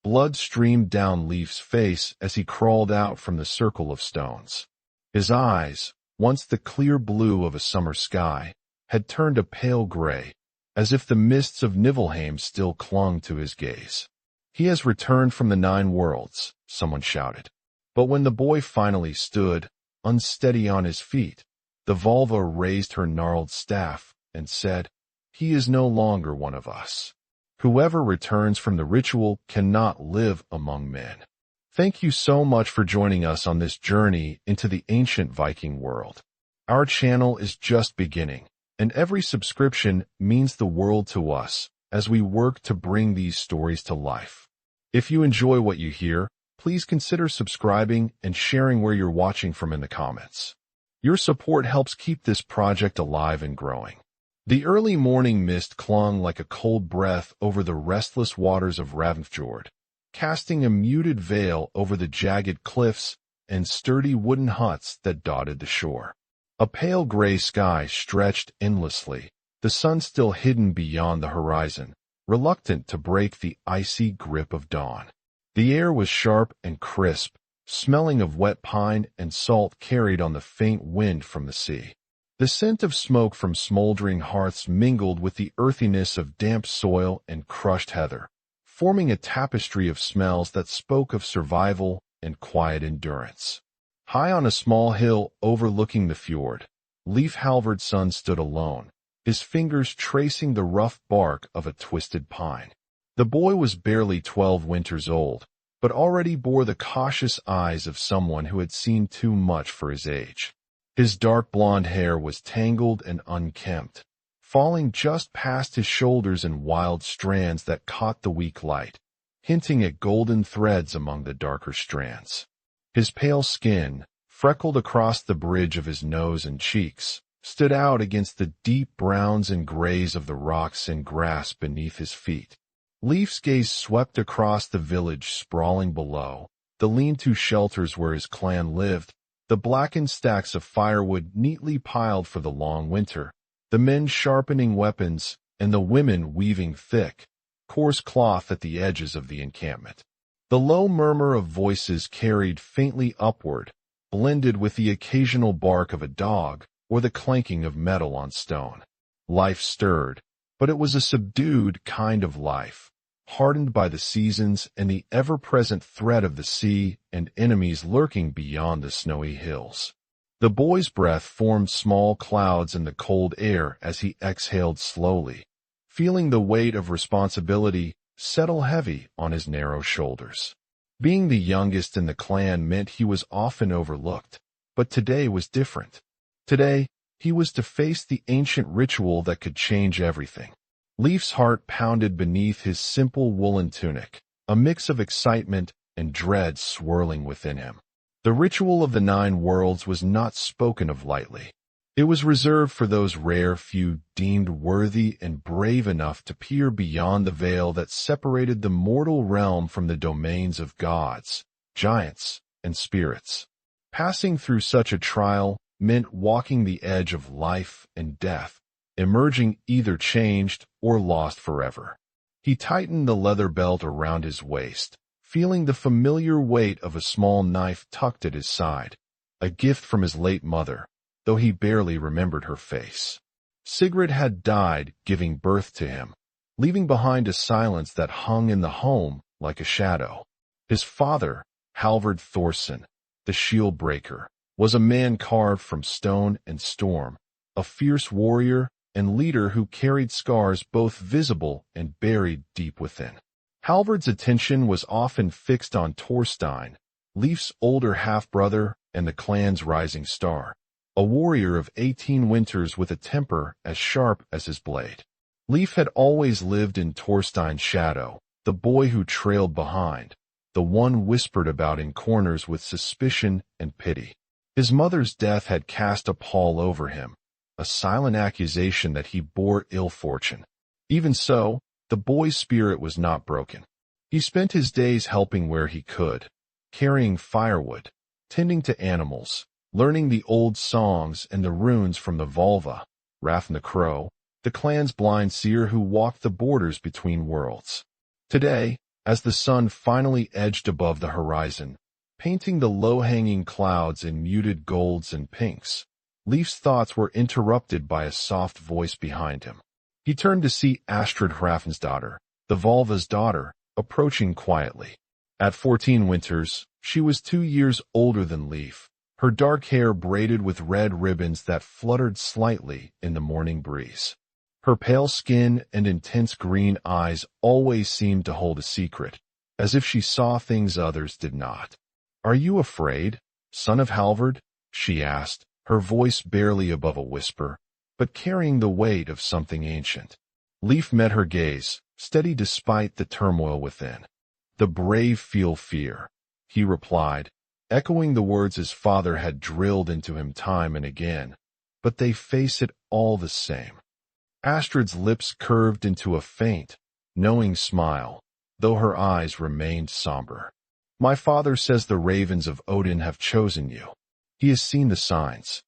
Blood streamed down Leif's face as he crawled out from the circle of stones. His eyes, once the clear blue of a summer sky, had turned a pale gray, as if the mists of Niflheim still clung to his gaze. "He has returned from the 9 worlds," someone shouted. But when the boy finally stood, unsteady on his feet, the Volva raised her gnarled staff and said, "He is no longer one of us. Whoever returns from the ritual cannot live among men." Thank you so much for joining us on this journey into the ancient Viking world. Our channel is just beginning, and every subscription means the world to us as we work to bring these stories to life. If you enjoy what you hear, please consider subscribing and sharing where you're watching from in the comments. Your support helps keep this project alive and growing. The early morning mist clung like a cold breath over the restless waters of Ravnfjord, casting a muted veil over the jagged cliffs and sturdy wooden huts that dotted the shore. A pale gray sky stretched endlessly, the sun still hidden beyond the horizon, reluctant to break the icy grip of dawn. The air was sharp and crisp, smelling of wet pine and salt carried on the faint wind from the sea. The scent of smoke from smoldering hearths mingled with the earthiness of damp soil and crushed heather, forming a tapestry of smells that spoke of survival and quiet endurance. High on a small hill overlooking the fjord, Leif Halvardson stood alone, his fingers tracing the rough bark of a twisted pine. The boy was barely 12 winters old, but already bore the cautious eyes of someone who had seen too much for his age. His dark blonde hair was tangled and unkempt, falling just past his shoulders in wild strands that caught the weak light, hinting at golden threads among the darker strands. His pale skin, freckled across the bridge of his nose and cheeks, stood out against the deep browns and grays of the rocks and grass beneath his feet. Leif's gaze swept across the village sprawling below, the lean-to shelters where his clan lived, the blackened stacks of firewood neatly piled for the long winter, the men sharpening weapons, and the women weaving thick, coarse cloth at the edges of the encampment. The low murmur of voices carried faintly upward, blended with the occasional bark of a dog or the clanking of metal on stone. Life stirred, but it was a subdued kind of life, hardened by the seasons and the ever-present threat of the sea and enemies lurking beyond the snowy hills. The boy's breath formed small clouds in the cold air as he exhaled slowly, feeling the weight of responsibility settle heavy on his narrow shoulders. Being the youngest in the clan meant he was often overlooked, but today was different. Today, he was to face the ancient ritual that could change everything. Leif's heart pounded beneath his simple woolen tunic, a mix of excitement and dread swirling within him. The ritual of the 9 worlds was not spoken of lightly. It was reserved for those rare few deemed worthy and brave enough to peer beyond the veil that separated the mortal realm from the domains of gods, giants, and spirits. Passing through such a trial meant walking the edge of life and death, emerging either changed or lost forever. He tightened the leather belt around his waist, feeling the familiar weight of a small knife tucked at his side, a gift from his late mother, though he barely remembered her face. Sigrid had died giving birth to him, leaving behind a silence that hung in the home like a shadow. His father, Halvard Thorson, the shield breaker, was a man carved from stone and storm, a fierce warrior and leader who carried scars both visible and buried deep within. Halvard's attention was often fixed on Torstein, Leif's older half-brother and the clan's rising star, a warrior of 18 winters with a temper as sharp as his blade. Leif had always lived in Torstein's shadow, the boy who trailed behind, the one whispered about in corners with suspicion and pity. His mother's death had cast a pall over him, a silent accusation that he bore ill fortune. Even so, the boy's spirit was not broken. He spent his days helping where he could, carrying firewood, tending to animals, learning the old songs and the runes from the Volva, Rafn the Crow, the clan's blind seer who walked the borders between worlds. Today, As the sun finally edged above the horizon, painting the low-hanging clouds in muted golds and pinks, Leif's thoughts were interrupted by a soft voice behind him. He turned to see Astrid Hrafnsdottir, the Volva's daughter, approaching quietly. At 14 winters, she was 2 years older than Leif, her dark hair braided with red ribbons that fluttered slightly in the morning breeze. Her pale skin and intense green eyes always seemed to hold a secret, as if she saw things others did not. "Are you afraid, son of Halvard?" she asked, her voice barely above a whisper, but carrying the weight of something ancient. Leif met her gaze, steady despite the turmoil within. "The brave feel fear," he replied, echoing the words his father had drilled into him time and again, "but they face it all the same." Astrid's lips curved into a faint, knowing smile, though her eyes remained somber. "My father says the ravens of Odin have chosen you. He has seen the signs."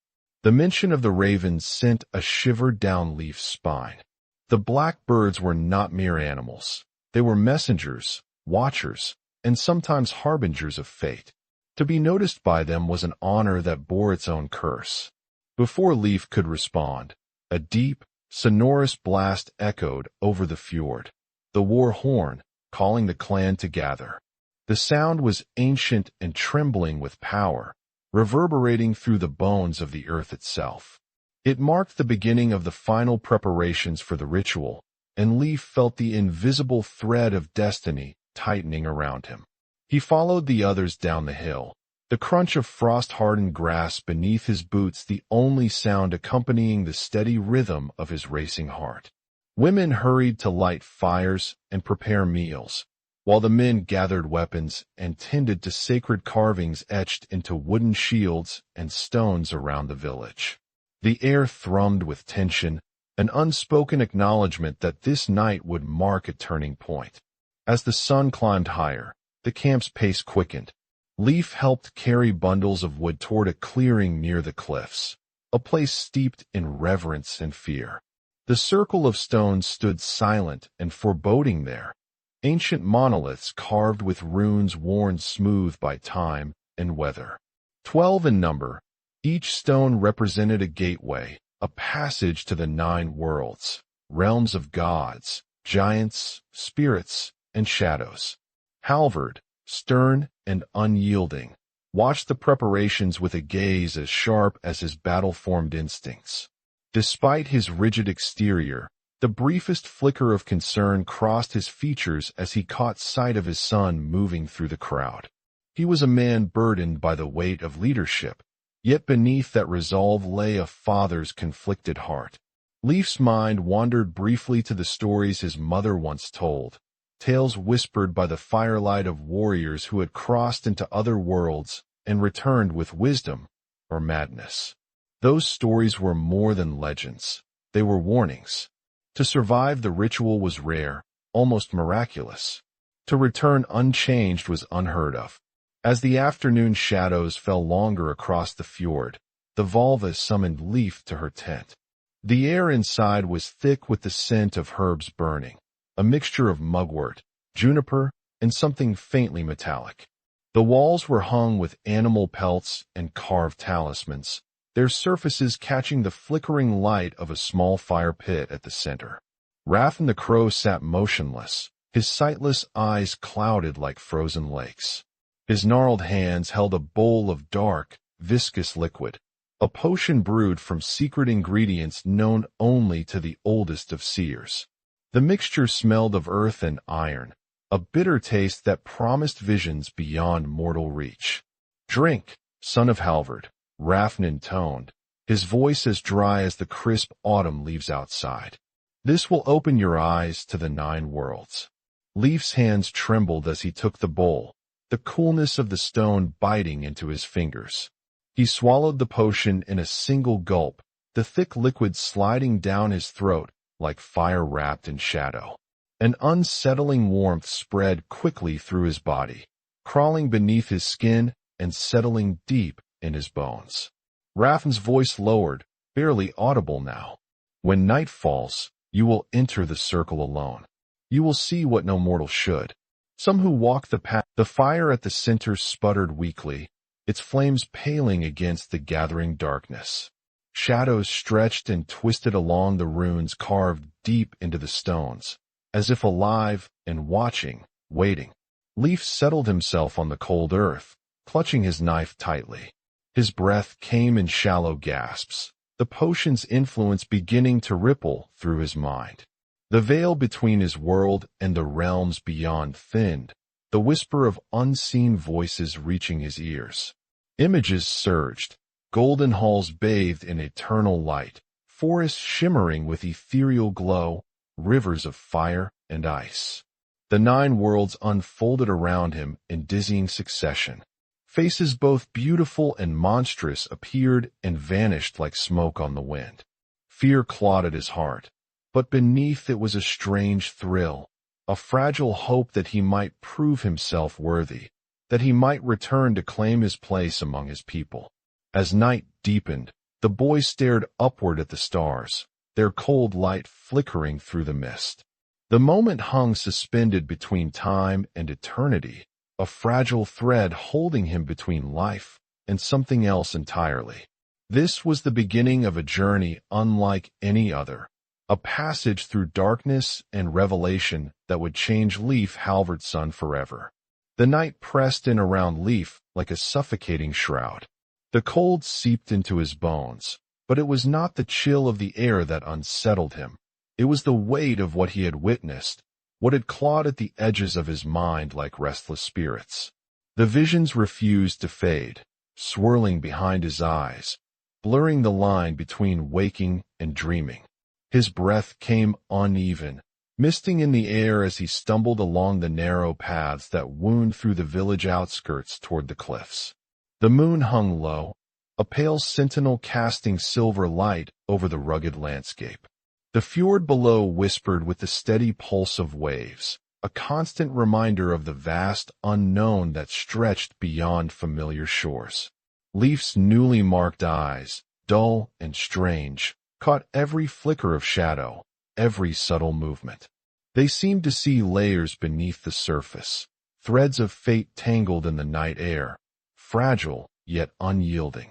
The mention of the ravens sent a shiver down Leif's spine. The black birds were not mere animals. They were messengers, watchers, and sometimes harbingers of fate. To be noticed by them was an honor that bore its own curse. Before Leif could respond, a deep, sonorous blast echoed over the fjord, the war horn, calling the clan to gather. The sound was ancient and trembling with power, reverberating through the bones of the earth itself. It marked the beginning of the final preparations for the ritual, and Leif felt the invisible thread of destiny tightening around him. He followed the others down the hill, the crunch of frost-hardened grass beneath his boots the only sound accompanying the steady rhythm of his racing heart. Women hurried to light fires and prepare meals, while the men gathered weapons and tended to sacred carvings etched into wooden shields and stones around the village. The air thrummed with tension, an unspoken acknowledgement that this night would mark a turning point. As the sun climbed higher, the camp's pace quickened. Leif helped carry bundles of wood toward a clearing near the cliffs, a place steeped in reverence and fear. The circle of stones stood silent and foreboding there, ancient monoliths carved with runes worn smooth by time and weather. 12 in number, each stone represented a gateway, a passage to the 9 worlds, realms of gods, giants, spirits, and shadows. Halvard, stern and unyielding, watched the preparations with a gaze as sharp as his battle-formed instincts. Despite his rigid exterior, the briefest flicker of concern crossed his features as he caught sight of his son moving through the crowd. He was a man burdened by the weight of leadership, yet beneath that resolve lay a father's conflicted heart. Leif's mind wandered briefly to the stories his mother once told, tales whispered by the firelight of warriors who had crossed into other worlds and returned with wisdom or madness. Those stories were more than legends. They were warnings. To survive the ritual was rare, almost miraculous. To return unchanged was unheard of. As the afternoon shadows fell longer across the fjord, the Volva summoned Leif to her tent. The air inside was thick with the scent of herbs burning, a mixture of mugwort, juniper, and something faintly metallic. The walls were hung with animal pelts and carved talismans, their surfaces catching the flickering light of a small fire pit at the center. Rafn the crow sat motionless, his sightless eyes clouded like frozen lakes. His gnarled hands held a bowl of dark, viscous liquid, a potion brewed from secret ingredients known only to the oldest of seers. The mixture smelled of earth and iron, a bitter taste that promised visions beyond mortal reach. "Drink, son of Halvard," Rafn intoned, his voice as dry as the crisp autumn leaves outside. "This will open your eyes to the 9 worlds." Leif's hands trembled as he took the bowl, the coolness of the stone biting into his fingers. He swallowed the potion in a single gulp, the thick liquid sliding down his throat like fire wrapped in shadow. An unsettling warmth spread quickly through his body, crawling beneath his skin and settling deep in his bones. Rafn's voice lowered, barely audible now. "When night falls, you will enter the circle alone. You will see what no mortal should. Some who walked the path. The fire at the center sputtered weakly, its flames paling against the gathering darkness. Shadows stretched and twisted along the runes carved deep into the stones, as if alive and watching, waiting. Leif settled himself on the cold earth, clutching his knife tightly. His breath came in shallow gasps, the potion's influence beginning to ripple through his mind. The veil between his world and the realms beyond thinned, the whisper of unseen voices reaching his ears. Images surged, golden halls bathed in eternal light, forests shimmering with ethereal glow, rivers of fire and ice. The 9 worlds unfolded around him in dizzying succession. Faces both beautiful and monstrous appeared and vanished like smoke on the wind. Fear clawed at his heart, but beneath it was a strange thrill, a fragile hope that he might prove himself worthy, that he might return to claim his place among his people. As night deepened, the boy stared upward at the stars, their cold light flickering through the mist. The moment hung suspended between time and eternity, a fragile thread holding him between life and something else entirely. This was the beginning of a journey unlike any other, a passage through darkness and revelation that would change Leif Halvardson forever. The night pressed in around Leif like a suffocating shroud. The cold seeped into his bones, but it was not the chill of the air that unsettled him. It was the weight of what he had witnessed, what had clawed at the edges of his mind like restless spirits. The visions refused to fade, swirling behind his eyes, blurring the line between waking and dreaming. His breath came uneven, misting in the air as he stumbled along the narrow paths that wound through the village outskirts toward the cliffs. The moon hung low, a pale sentinel casting silver light over the rugged landscape. The fjord below whispered with the steady pulse of waves, a constant reminder of the vast unknown that stretched beyond familiar shores. Leif's newly marked eyes, dull and strange, caught every flicker of shadow, every subtle movement. They seemed to see layers beneath the surface, threads of fate tangled in the night air, fragile yet unyielding.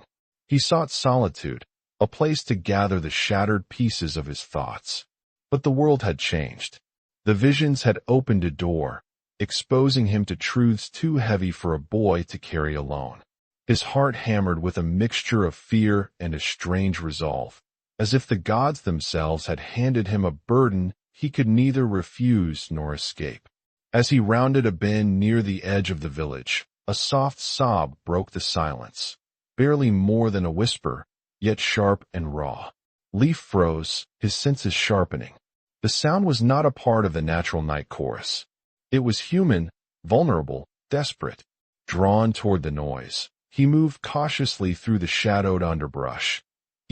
He sought solitude, a place to gather the shattered pieces of his thoughts. But the world had changed. The visions had opened a door, exposing him to truths too heavy for a boy to carry alone. His heart hammered with a mixture of fear and a strange resolve, as if the gods themselves had handed him a burden he could neither refuse nor escape. As he rounded a bend near the edge of the village, a soft sob broke the silence, barely more than a whisper, yet sharp and raw. Leif froze, his senses sharpening. The sound was not a part of the natural night chorus. It was human, vulnerable, desperate. Drawn toward the noise, he moved cautiously through the shadowed underbrush,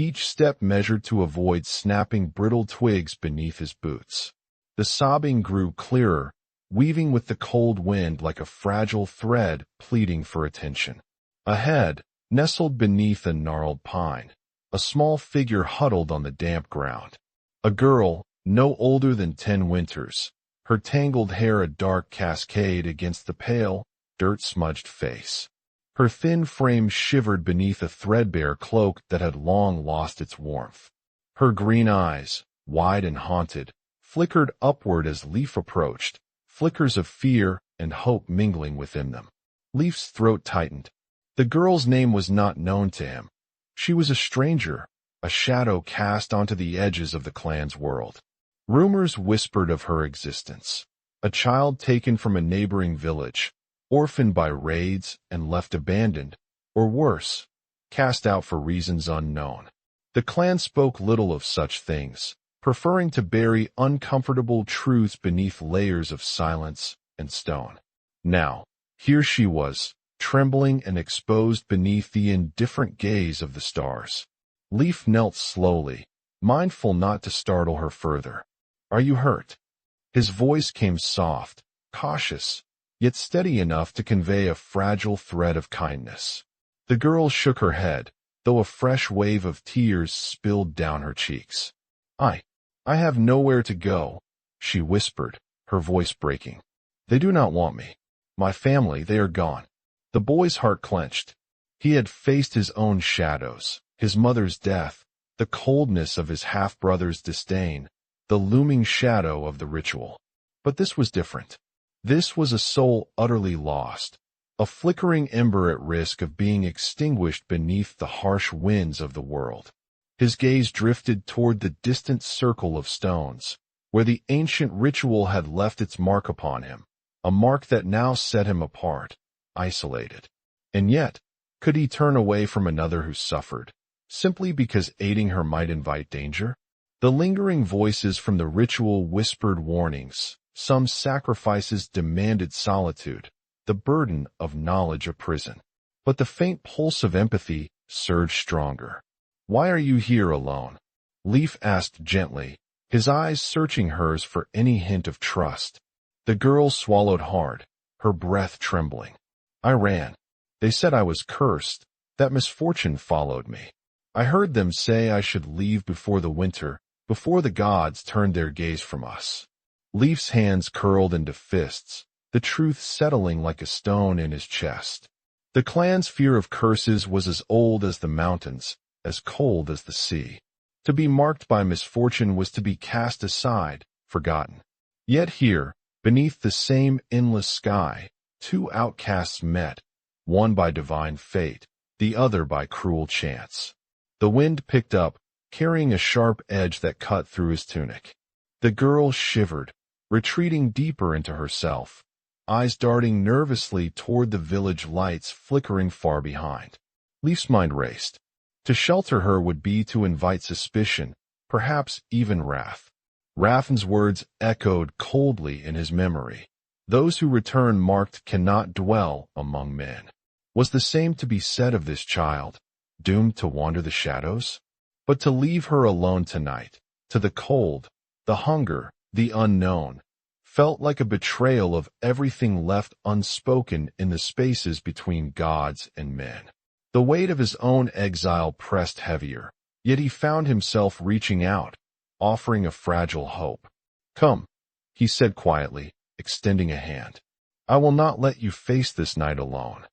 each step measured to avoid snapping brittle twigs beneath his boots. The sobbing grew clearer, weaving with the cold wind like a fragile thread pleading for attention. Ahead, nestled beneath a gnarled pine, a small figure huddled on the damp ground. A girl, no older than 10 winters, her tangled hair a dark cascade against the pale, dirt-smudged face. Her thin frame shivered beneath a threadbare cloak that had long lost its warmth. Her green eyes, wide and haunted, flickered upward as Leif approached, flickers of fear and hope mingling within them. Leif's throat tightened. The girl's name was not known to him. She was a stranger, a shadow cast onto the edges of the clan's world. Rumors whispered of her existence. A child taken from a neighboring village, orphaned by raids and left abandoned, or worse, cast out for reasons unknown. The clan spoke little of such things, preferring to bury uncomfortable truths beneath layers of silence and stone. Now, here she was, trembling and exposed beneath the indifferent gaze of the stars. Leif knelt slowly, mindful not to startle her further. "Are you hurt?" His voice came soft, cautious, yet steady enough to convey a fragile thread of kindness. The girl shook her head, though a fresh wave of tears spilled down her cheeks. I have nowhere to go," she whispered, her voice breaking. They do not want me. My family, they are gone. The boy's heart clenched. He had faced his own shadows, his mother's death, the coldness of his half-brother's disdain, the looming shadow of the ritual. But this was different. This was a soul utterly lost, a flickering ember at risk of being extinguished beneath the harsh winds of the world. His gaze drifted toward the distant circle of stones, where the ancient ritual had left its mark upon him, a mark that now set him apart, isolated. And yet, could he turn away from another who suffered, simply because aiding her might invite danger? The lingering voices from the ritual whispered warnings. Some sacrifices demanded solitude, the burden of knowledge a prison. But the faint pulse of empathy surged stronger. Why are you here alone? Leif asked gently, his eyes searching hers for any hint of trust. The girl swallowed hard, her breath trembling. I ran. They said I was cursed, that misfortune followed me. I heard them say I should leave before the winter, before the gods turned their gaze from us. Leif's hands curled into fists, the truth settling like a stone in his chest. The clan's fear of curses was as old as the mountains, as cold as the sea. To be marked by misfortune was to be cast aside, forgotten. Yet here, beneath the same endless sky, two outcasts met, one by divine fate, the other by cruel chance. The wind picked up, carrying a sharp edge that cut through his tunic. The girl shivered, retreating deeper into herself, eyes darting nervously toward the village lights flickering far behind. Leif's mind raced. To shelter her would be to invite suspicion, perhaps even wrath. Rafn's words echoed coldly in his memory. Those who return marked cannot dwell among men. Was the same to be said of this child, doomed to wander the shadows? But to leave her alone tonight, to the cold, the hunger, the unknown, felt like a betrayal of everything left unspoken in the spaces between gods and men. The weight of his own exile pressed heavier, yet he found himself reaching out, offering a fragile hope. Come, he said quietly, extending a hand. I will not let you face this night alone.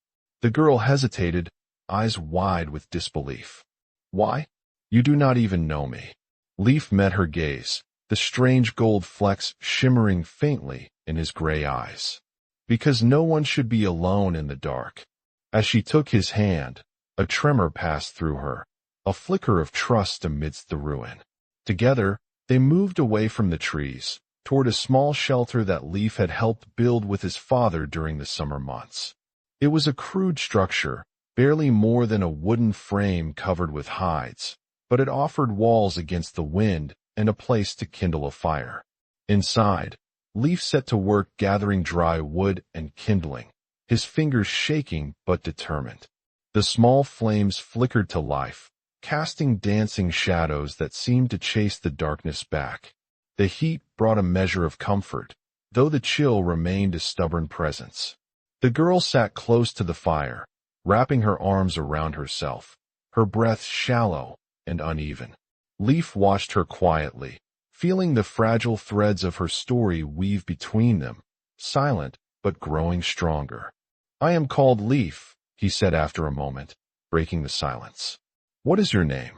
The girl hesitated, eyes wide with disbelief. Why? You do not even know me. Leif met her gaze, the strange gold flecks shimmering faintly in his gray eyes. Because no one should be alone in the dark. As she took his hand, a tremor passed through her, a flicker of trust amidst the ruin. Together, they moved away from the trees, toward a small shelter that Leif had helped build with his father during the summer months. It was a crude structure, barely more than a wooden frame covered with hides, but it offered walls against the wind and a place to kindle a fire. Inside, Leif set to work gathering dry wood and kindling, his fingers shaking but determined. The small flames flickered to life, casting dancing shadows that seemed to chase the darkness back. The heat brought a measure of comfort, though the chill remained a stubborn presence. The girl sat close to the fire, wrapping her arms around herself, her breath shallow and uneven. Leif watched her quietly, feeling the fragile threads of her story weave between them, silent but growing stronger. I am called Leif, he said after a moment, breaking the silence. What is your name?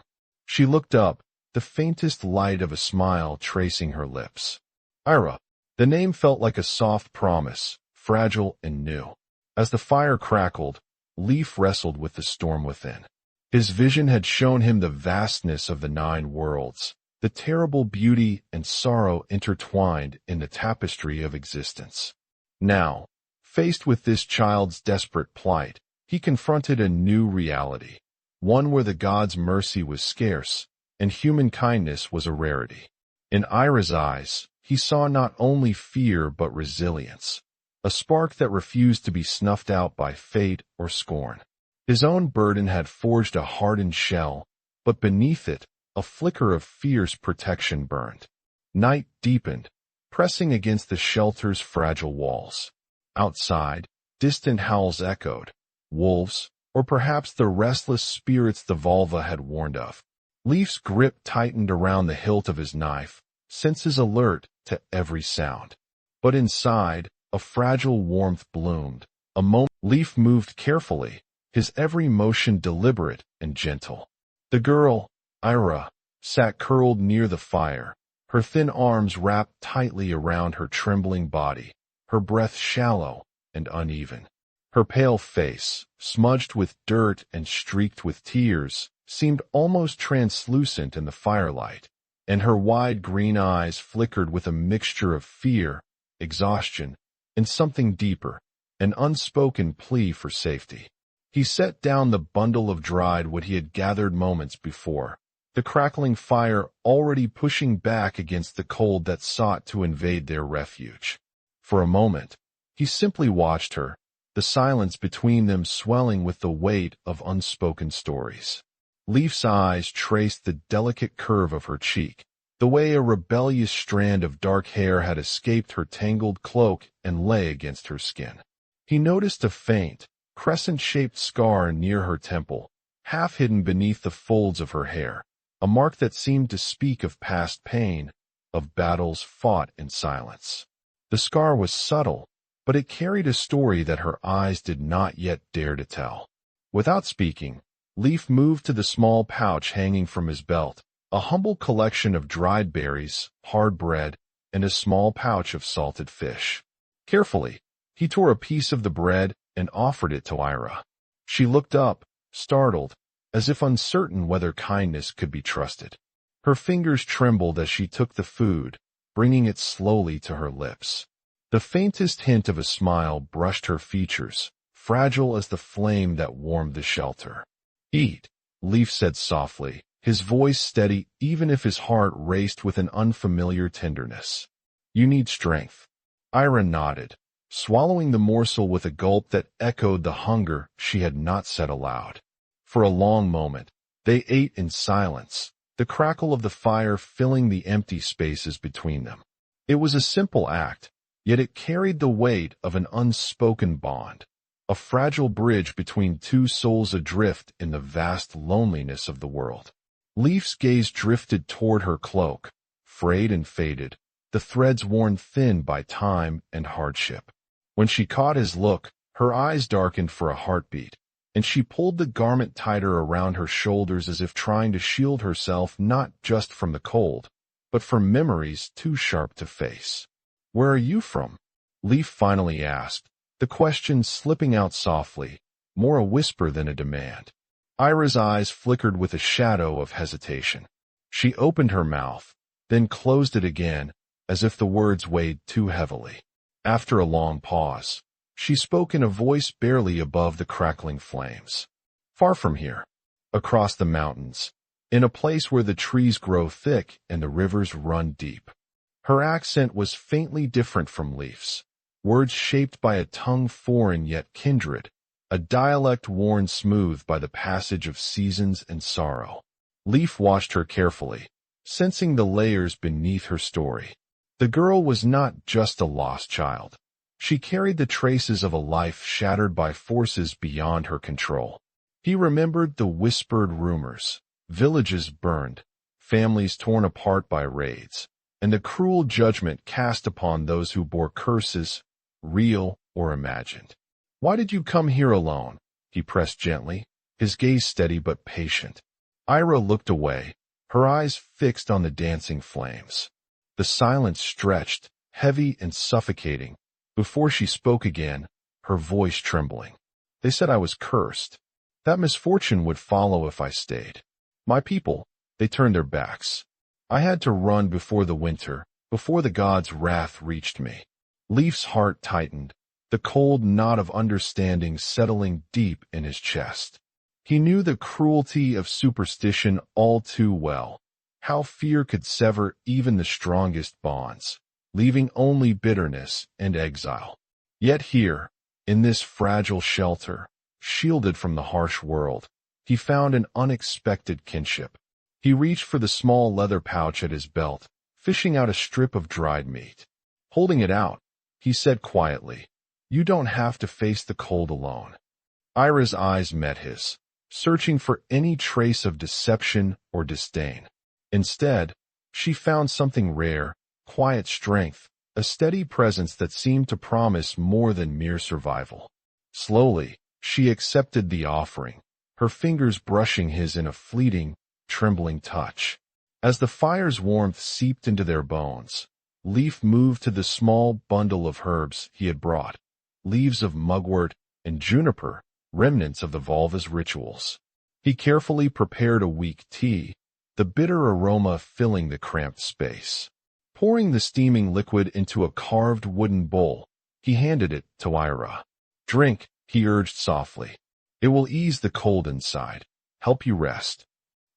She looked up, the faintest light of a smile tracing her lips. Ira. The name felt like a soft promise, fragile and new. As the fire crackled, Leif wrestled with the storm within. His vision had shown him the vastness of the 9 worlds, the terrible beauty and sorrow intertwined in the tapestry of existence. Now, faced with this child's desperate plight, he confronted a new reality, one where the gods' mercy was scarce and human kindness was a rarity. In Ira's eyes, he saw not only fear but resilience, a spark that refused to be snuffed out by fate or scorn. His own burden had forged a hardened shell, but beneath it, a flicker of fierce protection burned. Night deepened, pressing against the shelter's fragile walls. Outside, distant howls echoed, wolves, or perhaps the restless spirits the Volva had warned of. Leif's grip tightened around the hilt of his knife, senses alert to every sound. But inside, a fragile warmth bloomed. A moment, Leif moved carefully, his every motion deliberate and gentle. The girl, Ira, sat curled near the fire, her thin arms wrapped tightly around her trembling body, her breath shallow and uneven. Her pale face, smudged with dirt and streaked with tears, seemed almost translucent in the firelight, and her wide green eyes flickered with a mixture of fear, exhaustion, and something deeper, an unspoken plea for safety. He set down the bundle of dried wood he had gathered moments before, the crackling fire already pushing back against the cold that sought to invade their refuge. For a moment, he simply watched her, the silence between them swelling with the weight of unspoken stories. Leif's eyes traced the delicate curve of her cheek, the way a rebellious strand of dark hair had escaped her tangled cloak and lay against her skin. He noticed a faint, crescent-shaped scar near her temple, half hidden beneath the folds of her hair, a mark that seemed to speak of past pain, of battles fought in silence. The scar was subtle, but it carried a story that her eyes did not yet dare to tell. Without speaking, Leif moved to the small pouch hanging from his belt, a humble collection of dried berries, hard bread, and a small pouch of salted fish. Carefully, he tore a piece of the bread and offered it to Ira. She looked up, startled, as if uncertain whether kindness could be trusted. Her fingers trembled as she took the food, bringing it slowly to her lips. The faintest hint of a smile brushed her features, fragile as the flame that warmed the shelter. "Eat," Leif said softly, his voice steady even if his heart raced with an unfamiliar tenderness. "You need strength." Ira nodded, swallowing the morsel with a gulp that echoed the hunger she had not said aloud. For a long moment, they ate in silence, the crackle of the fire filling the empty spaces between them. It was a simple act, yet it carried the weight of an unspoken bond, a fragile bridge between two souls adrift in the vast loneliness of the world. Leif's gaze drifted toward her cloak, frayed and faded, the threads worn thin by time and hardship. When she caught his look, her eyes darkened for a heartbeat, and she pulled the garment tighter around her shoulders as if trying to shield herself not just from the cold, but from memories too sharp to face. "Where are you from?" Leif finally asked, the question slipping out softly, more a whisper than a demand. Ira's eyes flickered with a shadow of hesitation. She opened her mouth, then closed it again, as if the words weighed too heavily. After a long pause, she spoke in a voice barely above the crackling flames. "Far from here. Across the mountains. In a place where the trees grow thick and the rivers run deep." Her accent was faintly different from Leif's, words shaped by a tongue foreign yet kindred, a dialect worn smooth by the passage of seasons and sorrow. Leif watched her carefully, sensing the layers beneath her story. The girl was not just a lost child. She carried the traces of a life shattered by forces beyond her control. He remembered the whispered rumors, villages burned, families torn apart by raids, and the cruel judgment cast upon those who bore curses, real or imagined. "Why did you come here alone?" he pressed gently, his gaze steady but patient. Ira looked away, her eyes fixed on the dancing flames. The silence stretched, heavy and suffocating, before she spoke again, her voice trembling. "They said I was cursed. That misfortune would follow if I stayed. My people, they turned their backs. I had to run before the winter, before the gods' wrath reached me." Leif's heart tightened, the cold knot of understanding settling deep in his chest. He knew the cruelty of superstition all too well, how fear could sever even the strongest bonds, leaving only bitterness and exile. Yet here, in this fragile shelter, shielded from the harsh world, he found an unexpected kinship. He reached for the small leather pouch at his belt, fishing out a strip of dried meat. Holding it out, he said quietly, "You don't have to face the cold alone." Ira's eyes met his, searching for any trace of deception or disdain. Instead, she found something rare, quiet strength, a steady presence that seemed to promise more than mere survival. Slowly, she accepted the offering, her fingers brushing his in a fleeting, trembling touch. As the fire's warmth seeped into their bones, Leif moved to the small bundle of herbs he had brought, leaves of mugwort and juniper, remnants of the vulva's rituals. He carefully prepared a weak tea, the bitter aroma filling the cramped space. Pouring the steaming liquid into a carved wooden bowl, he handed it to Ira. "Drink," he urged softly. "It will ease the cold inside, help you rest."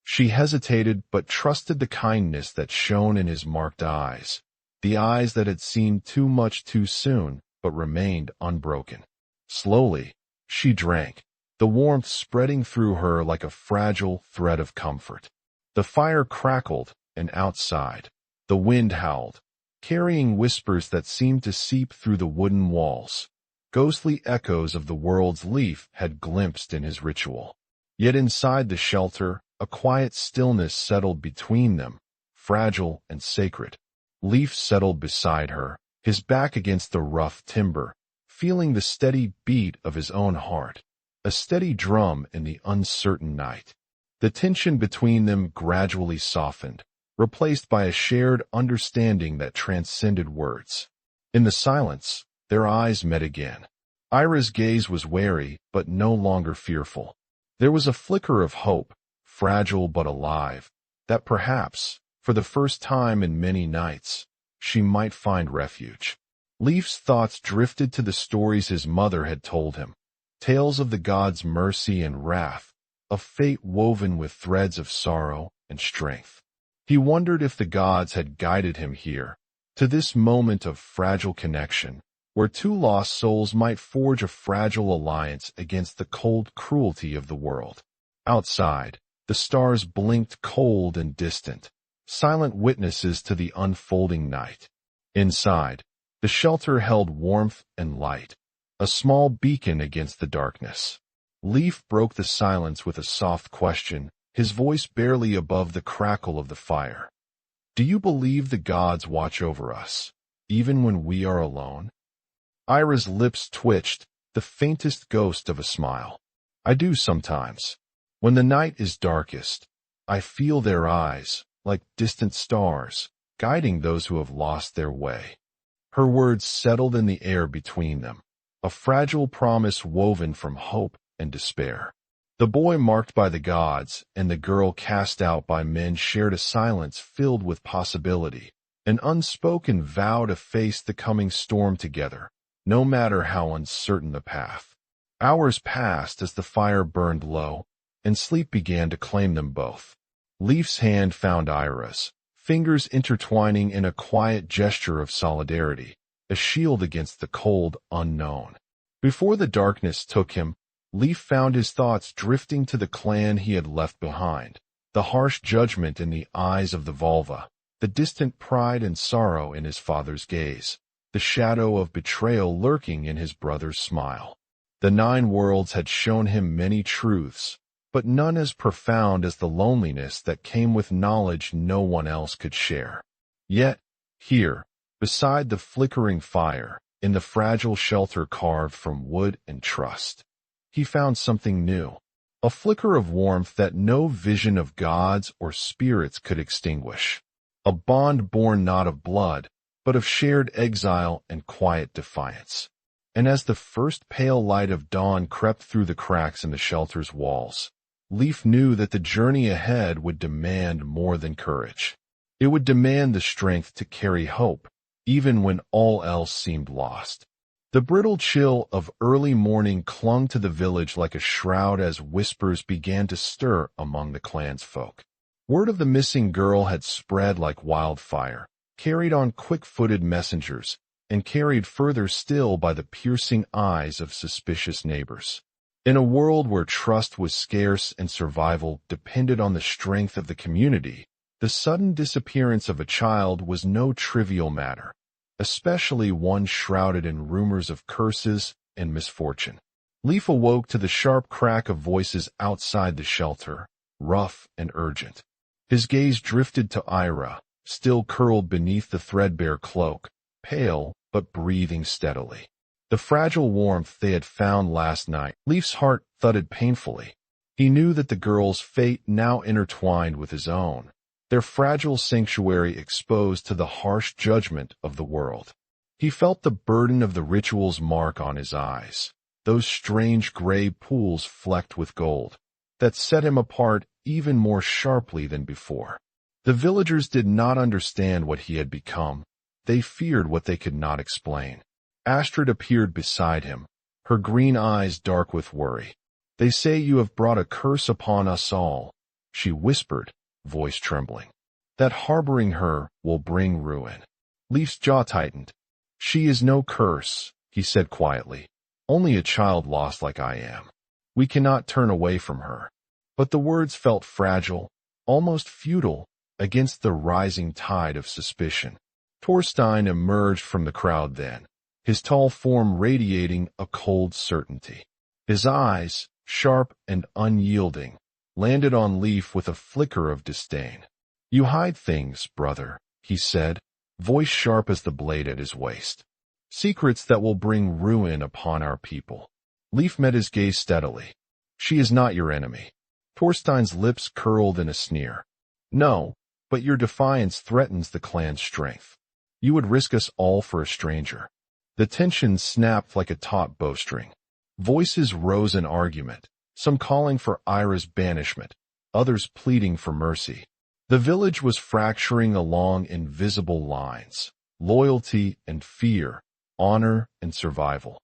She hesitated but trusted the kindness that shone in his marked eyes, the eyes that had seen too much too soon but remained unbroken. Slowly, she drank, the warmth spreading through her like a fragile thread of comfort. The fire crackled, and outside, the wind howled, carrying whispers that seemed to seep through the wooden walls, ghostly echoes of the worlds Leif had glimpsed in his ritual. Yet inside the shelter, a quiet stillness settled between them, fragile and sacred. Leif settled beside her, his back against the rough timber, feeling the steady beat of his own heart, a steady drum in the uncertain night. The tension between them gradually softened, replaced by a shared understanding that transcended words. In the silence, their eyes met again. Ira's gaze was wary, but no longer fearful. There was a flicker of hope, fragile but alive, that perhaps, for the first time in many nights, she might find refuge. Leif's thoughts drifted to the stories his mother had told him, tales of the gods' mercy and wrath, of fate woven with threads of sorrow and strength. He wondered if the gods had guided him here, to this moment of fragile connection, where two lost souls might forge a fragile alliance against the cold cruelty of the world. Outside, the stars blinked cold and distant, silent witnesses to the unfolding night. Inside, the shelter held warmth and light, a small beacon against the darkness. Leif broke the silence with a soft question, his voice barely above the crackle of the fire. "Do you believe the gods watch over us, even when we are alone?" Ira's lips twitched, the faintest ghost of a smile. "I do sometimes. When the night is darkest, I feel their eyes, like distant stars, guiding those who have lost their way." Her words settled in the air between them, a fragile promise woven from hope and despair. The boy marked by the gods and the girl cast out by men shared a silence filled with possibility, an unspoken vow to face the coming storm together, no matter how uncertain the path. Hours passed as the fire burned low, and sleep began to claim them both. Leif's hand found Ira's, fingers intertwining in a quiet gesture of solidarity, a shield against the cold unknown. Before the darkness took him, Leif found his thoughts drifting to the clan he had left behind, the harsh judgment in the eyes of the vulva, the distant pride and sorrow in his father's gaze, the shadow of betrayal lurking in his brother's smile. The 9 worlds had shown him many truths, but none as profound as the loneliness that came with knowledge no one else could share. Yet, here, beside the flickering fire, in the fragile shelter carved from wood and trust, he found something new, a flicker of warmth that no vision of gods or spirits could extinguish, a bond born not of blood, but of shared exile and quiet defiance. And as the first pale light of dawn crept through the cracks in the shelter's walls, Leif knew that the journey ahead would demand more than courage. It would demand the strength to carry hope, even when all else seemed lost. The brittle chill of early morning clung to the village like a shroud as whispers began to stir among the clansfolk. Word of the missing girl had spread like wildfire, carried on quick-footed messengers, and carried further still by the piercing eyes of suspicious neighbors. In a world where trust was scarce and survival depended on the strength of the community, the sudden disappearance of a child was no trivial matter, especially one shrouded in rumors of curses and misfortune. Leif awoke to the sharp crack of voices outside the shelter, rough and urgent. His gaze drifted to Ira, still curled beneath the threadbare cloak, pale but breathing steadily. The fragile warmth they had found last night. Leif's heart thudded painfully. He knew that the girl's fate now intertwined with his own, their fragile sanctuary exposed to the harsh judgment of the world. He felt the burden of the ritual's mark on his eyes, those strange gray pools flecked with gold, that set him apart even more sharply than before. The villagers did not understand what he had become. They feared what they could not explain. Astrid appeared beside him, her green eyes dark with worry. "They say you have brought a curse upon us all," she whispered, voice trembling. "That harboring her will bring ruin." Leif's jaw tightened. "She is no curse," he said quietly. "Only a child lost like I am. We cannot turn away from her." But the words felt fragile, almost futile, against the rising tide of suspicion. Thorstein emerged from the crowd then, his tall form radiating a cold certainty. His eyes, sharp and unyielding, landed on Leif with a flicker of disdain. "You hide things, brother," he said, voice sharp as the blade at his waist. "Secrets that will bring ruin upon our people." Leif met his gaze steadily. "She is not your enemy." Thorstein's lips curled in a sneer. "No, but your defiance threatens the clan's strength. You would risk us all for a stranger." The tension snapped like a taut bowstring. Voices rose in argument, some calling for Ira's banishment, others pleading for mercy. The village was fracturing along invisible lines, loyalty and fear, honor and survival,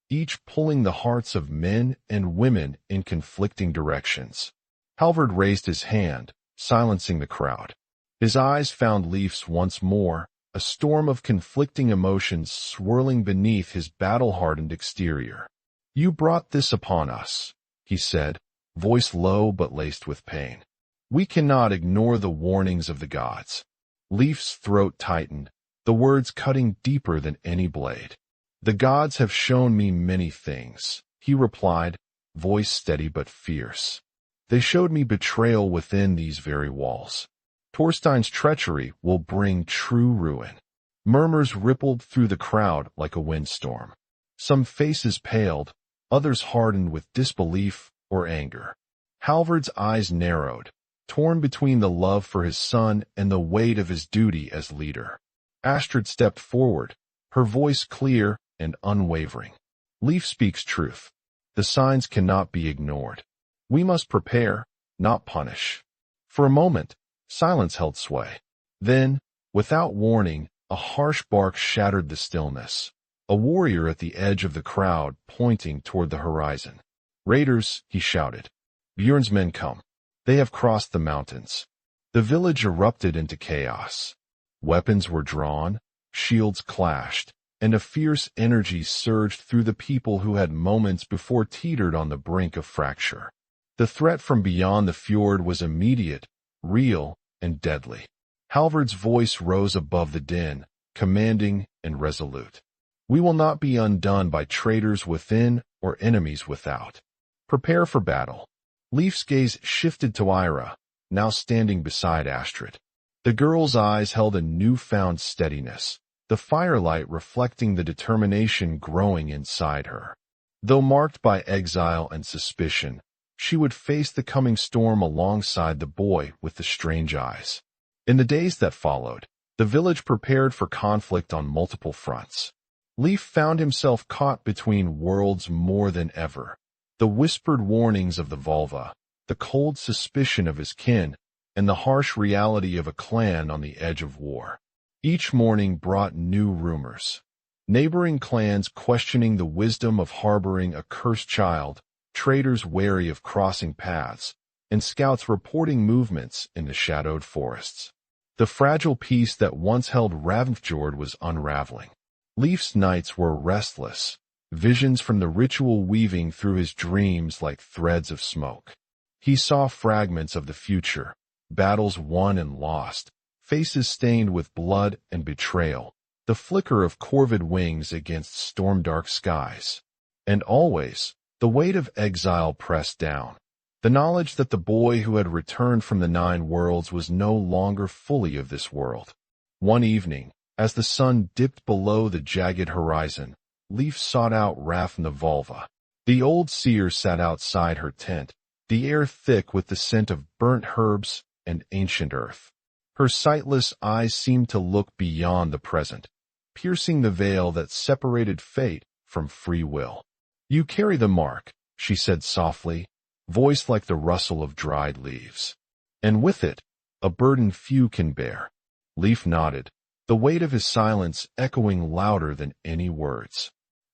each pulling the hearts of men and women in conflicting directions. Halvard raised his hand, silencing the crowd. His eyes found Leif's once more, a storm of conflicting emotions swirling beneath his battle-hardened exterior. "You brought this upon us," he said, voice low but laced with pain. "We cannot ignore the warnings of the gods." Leif's throat tightened, the words cutting deeper than any blade. "The gods have shown me many things," he replied, voice steady but fierce. "They showed me betrayal within these very walls. Thorstein's treachery will bring true ruin." Murmurs rippled through the crowd like a windstorm. Some faces paled, others hardened with disbelief or anger. Halvard's eyes narrowed, torn between the love for his son and the weight of his duty as leader. Astrid stepped forward, her voice clear and unwavering. "Leif speaks truth. The signs cannot be ignored. We must prepare, not punish." For a moment, silence held sway. Then, without warning, a harsh bark shattered the stillness. A warrior at the edge of the crowd pointing toward the horizon. "Raiders," he shouted. "Bjorn's men come. They have crossed the mountains." The village erupted into chaos. Weapons were drawn, shields clashed, and a fierce energy surged through the people who had moments before teetered on the brink of fracture. The threat from beyond the fjord was immediate, real, and deadly. Halvard's voice rose above the din, commanding and resolute. "We will not be undone by traitors within or enemies without. Prepare for battle." Leif's gaze shifted to Ira, now standing beside Astrid. The girl's eyes held a newfound steadiness, the firelight reflecting the determination growing inside her. Though marked by exile and suspicion, she would face the coming storm alongside the boy with the strange eyes. In the days that followed, the village prepared for conflict on multiple fronts. Leif found himself caught between worlds more than ever. The whispered warnings of the Volva, the cold suspicion of his kin, and the harsh reality of a clan on the edge of war. Each morning brought new rumors. Neighboring clans questioning the wisdom of harboring a cursed child, traders wary of crossing paths, and scouts reporting movements in the shadowed forests. The fragile peace that once held Ravnfjord was unraveling. Leif's nights were restless, visions from the ritual weaving through his dreams like threads of smoke. He saw fragments of the future, battles won and lost, faces stained with blood and betrayal, the flicker of corvid wings against storm-dark skies. And always, the weight of exile pressed down, the knowledge that the boy who had returned from the 9 worlds was no longer fully of this world. One evening, As the sun dipped below the jagged horizon, Leif sought out Rafn the Volva. The old seer sat outside her tent, the air thick with the scent of burnt herbs and ancient earth. Her sightless eyes seemed to look beyond the present, piercing the veil that separated fate from free will. "You carry the mark," she said softly, voice like the rustle of dried leaves. "And with it, a burden few can bear." Leif nodded, the weight of his silence echoing louder than any words.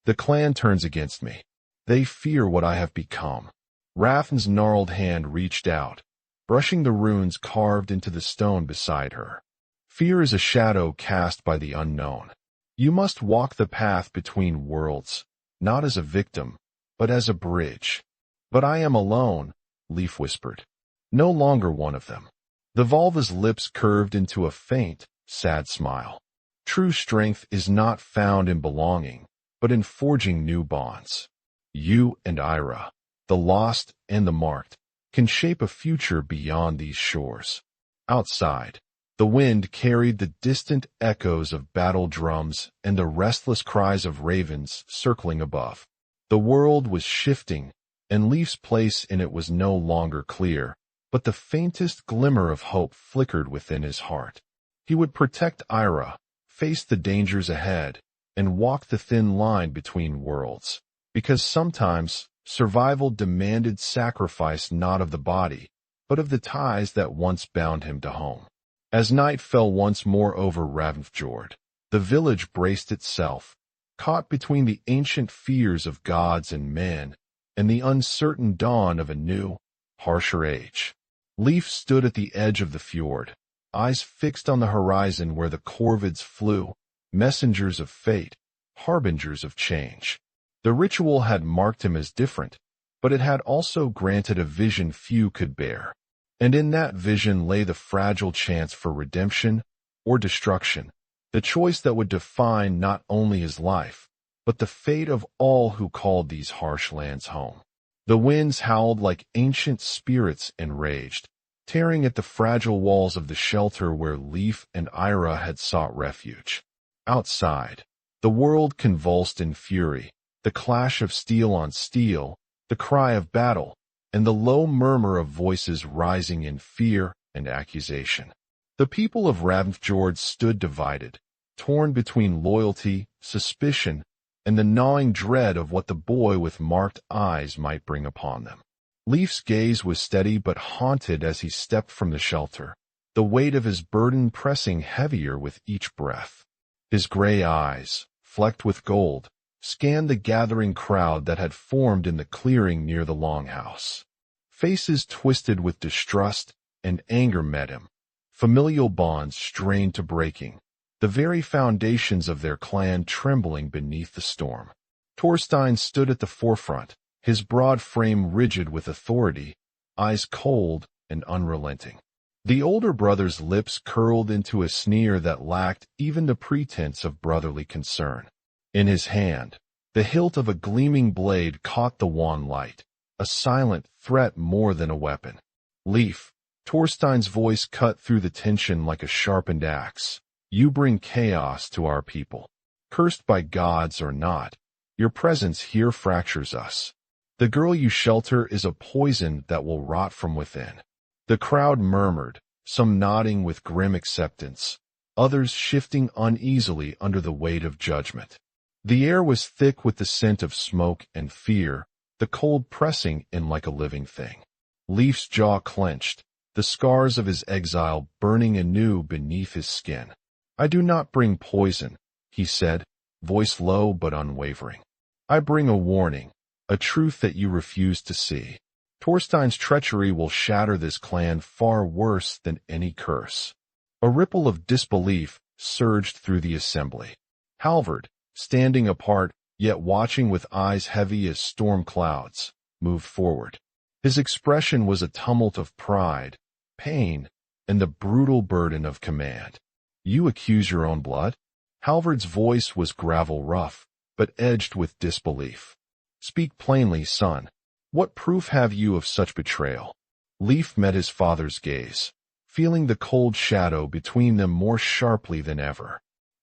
"The clan turns against me. They fear what I have become." Rafn's gnarled hand reached out, brushing the runes carved into the stone beside her. "Fear is a shadow cast by the unknown. You must walk the path between worlds, not as a victim, but as a bridge." "But I am alone," Leif whispered. "No longer one of them." The Volva's lips curved into a faint, sad smile. "True strength is not found in belonging, but in forging new bonds. You and Ira, the lost and the marked, can shape a future beyond these shores." Outside, the wind carried the distant echoes of battle drums and the restless cries of ravens circling above. The world was shifting, and Leif's place in it was no longer clear, but the faintest glimmer of hope flickered within his heart. He would protect Ira, face the dangers ahead, and walk the thin line between worlds. Because sometimes survival demanded sacrifice not of the body, but of the ties that once bound him to home. As night fell once more over Ravnfjord, the village braced itself, caught between the ancient fears of gods and men and the uncertain dawn of a new, harsher age. Leif stood at the edge of the fjord, eyes fixed on the horizon where the corvids flew, messengers of fate, harbingers of change. The ritual had marked him as different, but it had also granted a vision few could bear. And in that vision lay the fragile chance for redemption or destruction, the choice that would define not only his life, but the fate of all who called these harsh lands home. The winds howled like ancient spirits enraged, tearing at the fragile walls of the shelter where Leif and Ira had sought refuge. Outside, the world convulsed in fury, the clash of steel on steel, the cry of battle, and the low murmur of voices rising in fear and accusation. The people of Ravnfjord stood divided, torn between loyalty, suspicion, and the gnawing dread of what the boy with marked eyes might bring upon them. Leif's gaze was steady but haunted as he stepped from the shelter, the weight of his burden pressing heavier with each breath. His gray eyes, flecked with gold, scanned the gathering crowd that had formed in the clearing near the longhouse. Faces twisted with distrust and anger met him, familial bonds strained to breaking, the very foundations of their clan trembling beneath the storm. Thorstein stood at the forefront, his broad frame rigid with authority, eyes cold and unrelenting. The older brother's lips curled into a sneer that lacked even the pretense of brotherly concern. In his hand, the hilt of a gleaming blade caught the wan light, a silent threat more than a weapon. "Leif," Thorstein's voice cut through the tension like a sharpened axe. "You bring chaos to our people. Cursed by gods or not, your presence here fractures us. The girl you shelter is a poison that will rot from within." The crowd murmured, some nodding with grim acceptance, others shifting uneasily under the weight of judgment. The air was thick with the scent of smoke and fear, the cold pressing in like a living thing. Leif's jaw clenched, the scars of his exile burning anew beneath his skin. "I do not bring poison," he said, voice low but unwavering. "I bring a warning, a truth that you refuse to see. Thorstein's treachery will shatter this clan far worse than any curse." A ripple of disbelief surged through the assembly. Halvard, standing apart, yet watching with eyes heavy as storm clouds, moved forward. His expression was a tumult of pride, pain, and the brutal burden of command. "You accuse your own blood?" Halvard's voice was gravel rough, but edged with disbelief. "Speak plainly, son. What proof have you of such betrayal?" Leif met his father's gaze, feeling the cold shadow between them more sharply than ever.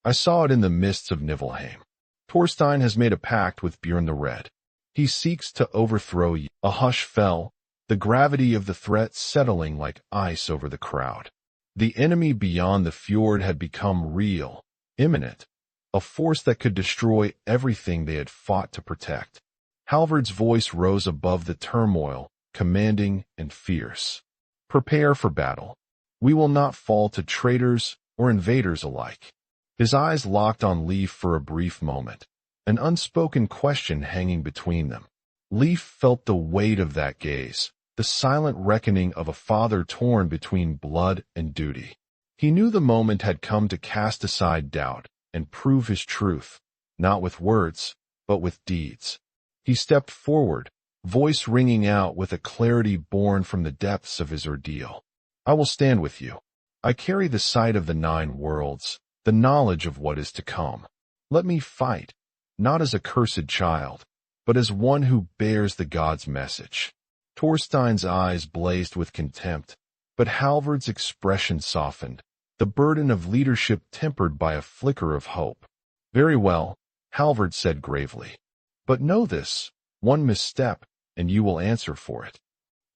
I saw it in the mists of Niflheim. Thorstein has made a pact with Bjorn the Red. He seeks to overthrow you. A hush fell, the gravity of the threat settling like ice over the crowd. The enemy beyond the fjord had become real, imminent, a force that could destroy everything they had fought to protect. Halvard's voice rose above the turmoil, commanding and fierce. Prepare for battle. We will not fall to traitors or invaders alike. His eyes locked on Leif for a brief moment, an unspoken question hanging between them. Leif felt the weight of that gaze, the silent reckoning of a father torn between blood and duty. He knew the moment had come to cast aside doubt and prove his truth, not with words, but with deeds. He stepped forward, voice ringing out with a clarity born from the depths of his ordeal. I will stand with you. I carry the sight of the 9 worlds, the knowledge of what is to come. Let me fight, not as a cursed child, but as one who bears the gods' message. Thorstein's eyes blazed with contempt, but Halvard's expression softened, the burden of leadership tempered by a flicker of hope. Very well, Halvard said gravely. But know this, one misstep, and you will answer for it.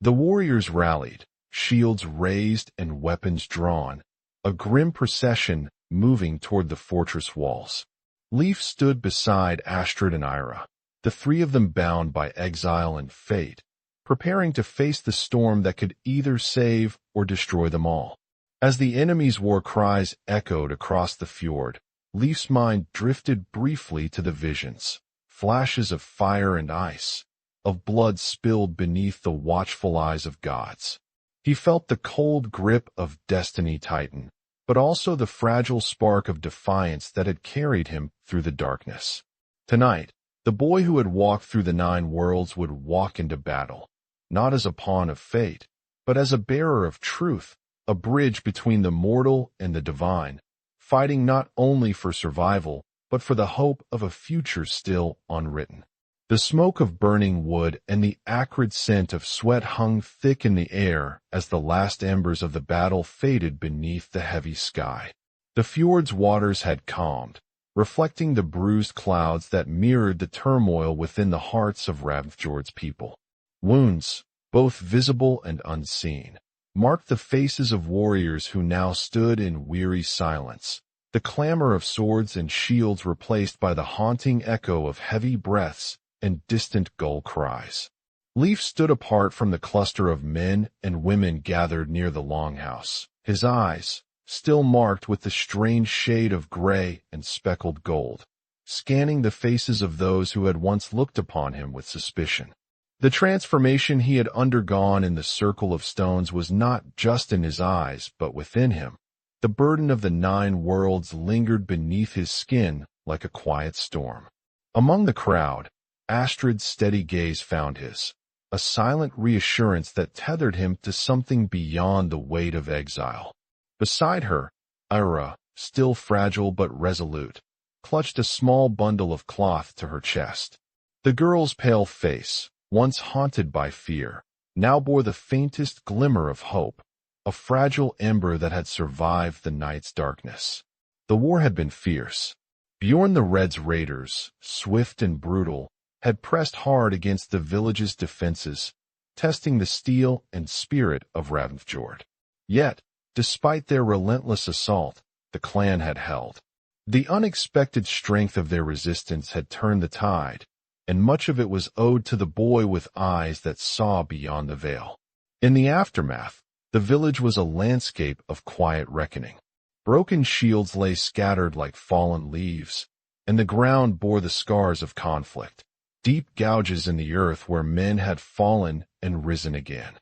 The warriors rallied, shields raised and weapons drawn, a grim procession moving toward the fortress walls. Leif stood beside Astrid and Ira, the 3 of them bound by exile and fate, preparing to face the storm that could either save or destroy them all. As the enemy's war cries echoed across the fjord, Leif's mind drifted briefly to the visions, flashes of fire and ice, of blood spilled beneath the watchful eyes of gods. He felt the cold grip of destiny tighten, but also the fragile spark of defiance that had carried him through the darkness. Tonight, the boy who had walked through the 9 worlds would walk into battle, not as a pawn of fate, but as a bearer of truth, a bridge between the mortal and the divine, fighting not only for survival, but for the hope of a future still unwritten. The smoke of burning wood and the acrid scent of sweat hung thick in the air as the last embers of the battle faded beneath the heavy sky. The fjord's waters had calmed, reflecting the bruised clouds that mirrored the turmoil within the hearts of Ravnfjord's people. Wounds, both visible and unseen, marked the faces of warriors who now stood in weary silence, the clamor of swords and shields replaced by the haunting echo of heavy breaths and distant gull cries. Leif stood apart from the cluster of men and women gathered near the longhouse, his eyes, still marked with the strange shade of gray and speckled gold, scanning the faces of those who had once looked upon him with suspicion. The transformation he had undergone in the circle of stones was not just in his eyes, but within him. The burden of the 9 worlds lingered beneath his skin like a quiet storm. Among the crowd, Astrid's steady gaze found his, a silent reassurance that tethered him to something beyond the weight of exile. Beside her, Ira, still fragile but resolute, clutched a small bundle of cloth to her chest. The girl's pale face, once haunted by fear, now bore the faintest glimmer of hope, a fragile ember that had survived the night's darkness. The war had been fierce. Bjorn the Red's raiders, swift and brutal, had pressed hard against the village's defenses, testing the steel and spirit of Ravnfjord. Yet, despite their relentless assault, the clan had held. The unexpected strength of their resistance had turned the tide, and much of it was owed to the boy with eyes that saw beyond the veil. In the aftermath, the village was a landscape of quiet reckoning. Broken shields lay scattered like fallen leaves, and the ground bore the scars of conflict, deep gouges in the earth where men had fallen and risen again.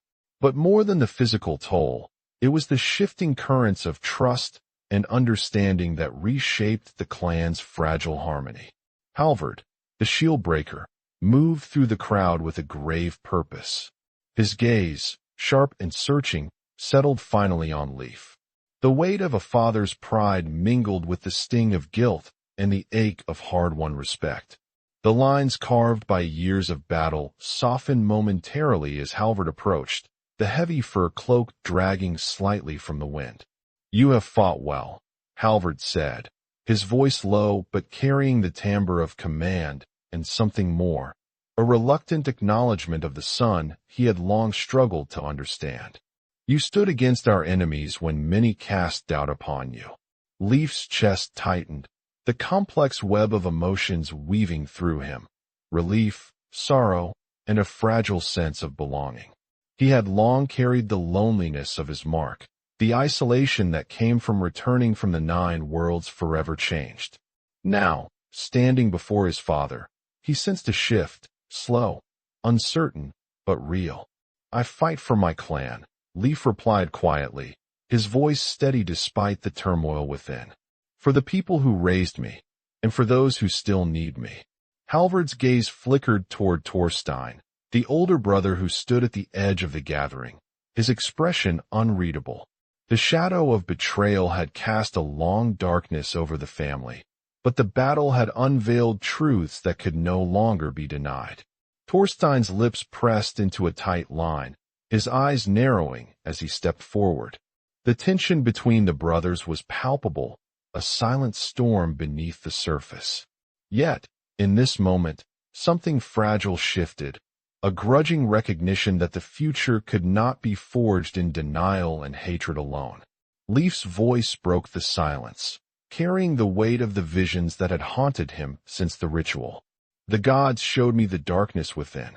But more than the physical toll, it was the shifting currents of trust and understanding that reshaped the clan's fragile harmony. Halvard, the shield breaker, moved through the crowd with a grave purpose. His gaze, sharp and searching, settled finally on Leif. The weight of a father's pride mingled with the sting of guilt and the ache of hard-won respect. The lines carved by years of battle softened momentarily as Halvard approached, the heavy fur cloak dragging slightly from the wind. "You have fought well," Halvard said, his voice low but carrying the timbre of command and something more, a reluctant acknowledgement of the son he had long struggled to understand. You stood against our enemies when many cast doubt upon you. Leif's chest tightened, the complex web of emotions weaving through him, relief, sorrow, and a fragile sense of belonging. He had long carried the loneliness of his mark, the isolation that came from returning from the 9 worlds forever changed. Now, standing before his father, he sensed a shift, slow, uncertain, but real. I fight for my clan, Leif replied quietly, his voice steady despite the turmoil within. For the people who raised me, and for those who still need me. Halvard's gaze flickered toward Thorstein, the older brother who stood at the edge of the gathering, his expression unreadable. The shadow of betrayal had cast a long darkness over the family, but the battle had unveiled truths that could no longer be denied. Thorstein's lips pressed into a tight line, his eyes narrowing as he stepped forward. The tension between the brothers was palpable, a silent storm beneath the surface. Yet, in this moment, something fragile shifted, a grudging recognition that the future could not be forged in denial and hatred alone. Leif's voice broke the silence, carrying the weight of the visions that had haunted him since the ritual. The gods showed me the darkness within.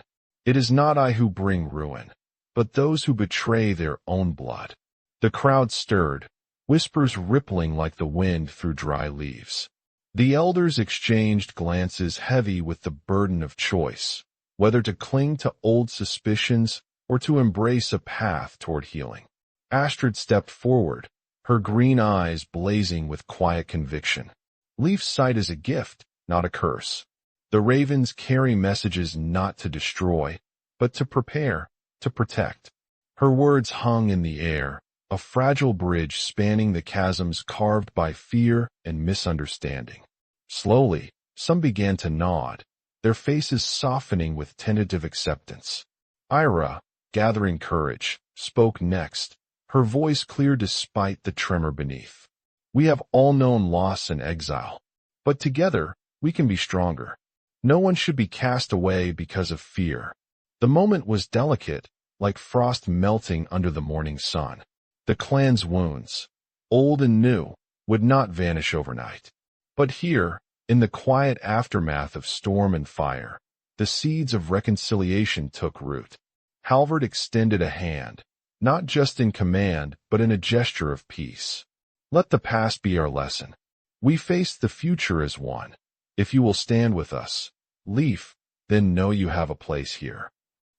It is not I who bring ruin, but those who betray their own blood. The crowd stirred, whispers rippling like the wind through dry leaves. The elders exchanged glances heavy with the burden of choice, whether to cling to old suspicions or to embrace a path toward healing. Astrid stepped forward, her green eyes blazing with quiet conviction. Leif's sight is a gift, not a curse. The ravens carry messages not to destroy, but to prepare, to protect. Her words hung in the air, a fragile bridge spanning the chasms carved by fear and misunderstanding. Slowly, some began to nod, their faces softening with tentative acceptance. Ira, gathering courage, spoke next, her voice clear despite the tremor beneath. We have all known loss and exile, but together we can be stronger. No one should be cast away because of fear. The moment was delicate, like frost melting under the morning sun. The clan's wounds, old and new, would not vanish overnight. But here, in the quiet aftermath of storm and fire, the seeds of reconciliation took root. Halvard extended a hand, not just in command, but in a gesture of peace. Let the past be our lesson. We face the future as one. If you will stand with us, Leif, then know you have a place here.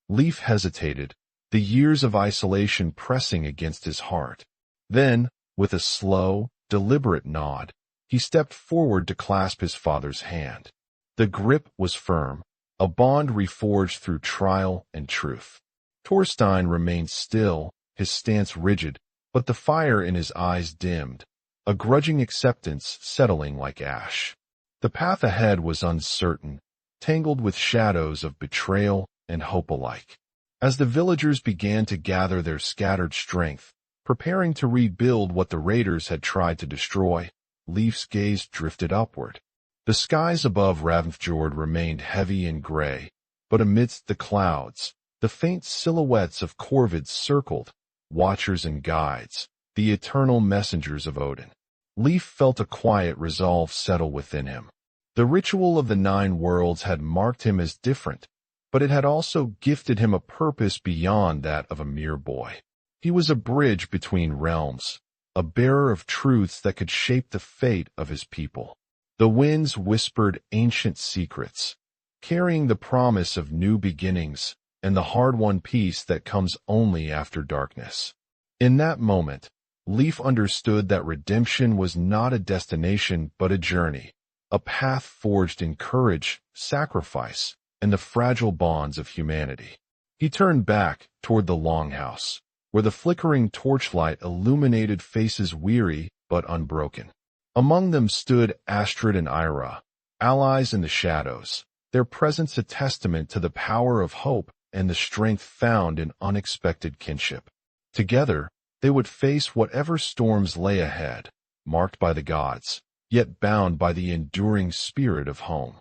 Leif hesitated, the years of isolation pressing against his heart. Then, with a slow, deliberate nod, he stepped forward to clasp his father's hand. The grip was firm, a bond reforged through trial and truth. Thorstein remained still, his stance rigid, but the fire in his eyes dimmed, a grudging acceptance settling like ash. The path ahead was uncertain, tangled with shadows of betrayal and hope alike. As the villagers began to gather their scattered strength, preparing to rebuild what the raiders had tried to destroy, Leif's gaze drifted upward. The skies above Ravnfjord remained heavy and gray, but amidst the clouds, the faint silhouettes of corvids circled, watchers and guides, the eternal messengers of Odin. Leif felt a quiet resolve settle within him. The ritual of the 9 worlds had marked him as different, but it had also gifted him a purpose beyond that of a mere boy. He was a bridge between realms, a bearer of truths that could shape the fate of his people. The winds whispered ancient secrets, carrying the promise of new beginnings and the hard-won peace that comes only after darkness. In that moment, Leif understood that redemption was not a destination but a journey, a path forged in courage, sacrifice, and the fragile bonds of humanity. He turned back toward the longhouse, where the flickering torchlight illuminated faces weary but unbroken. Among them stood Astrid and Ira, allies in the shadows, their presence a testament to the power of hope and the strength found in unexpected kinship. Together, they would face whatever storms lay ahead, marked by the gods, yet bound by the enduring spirit of home.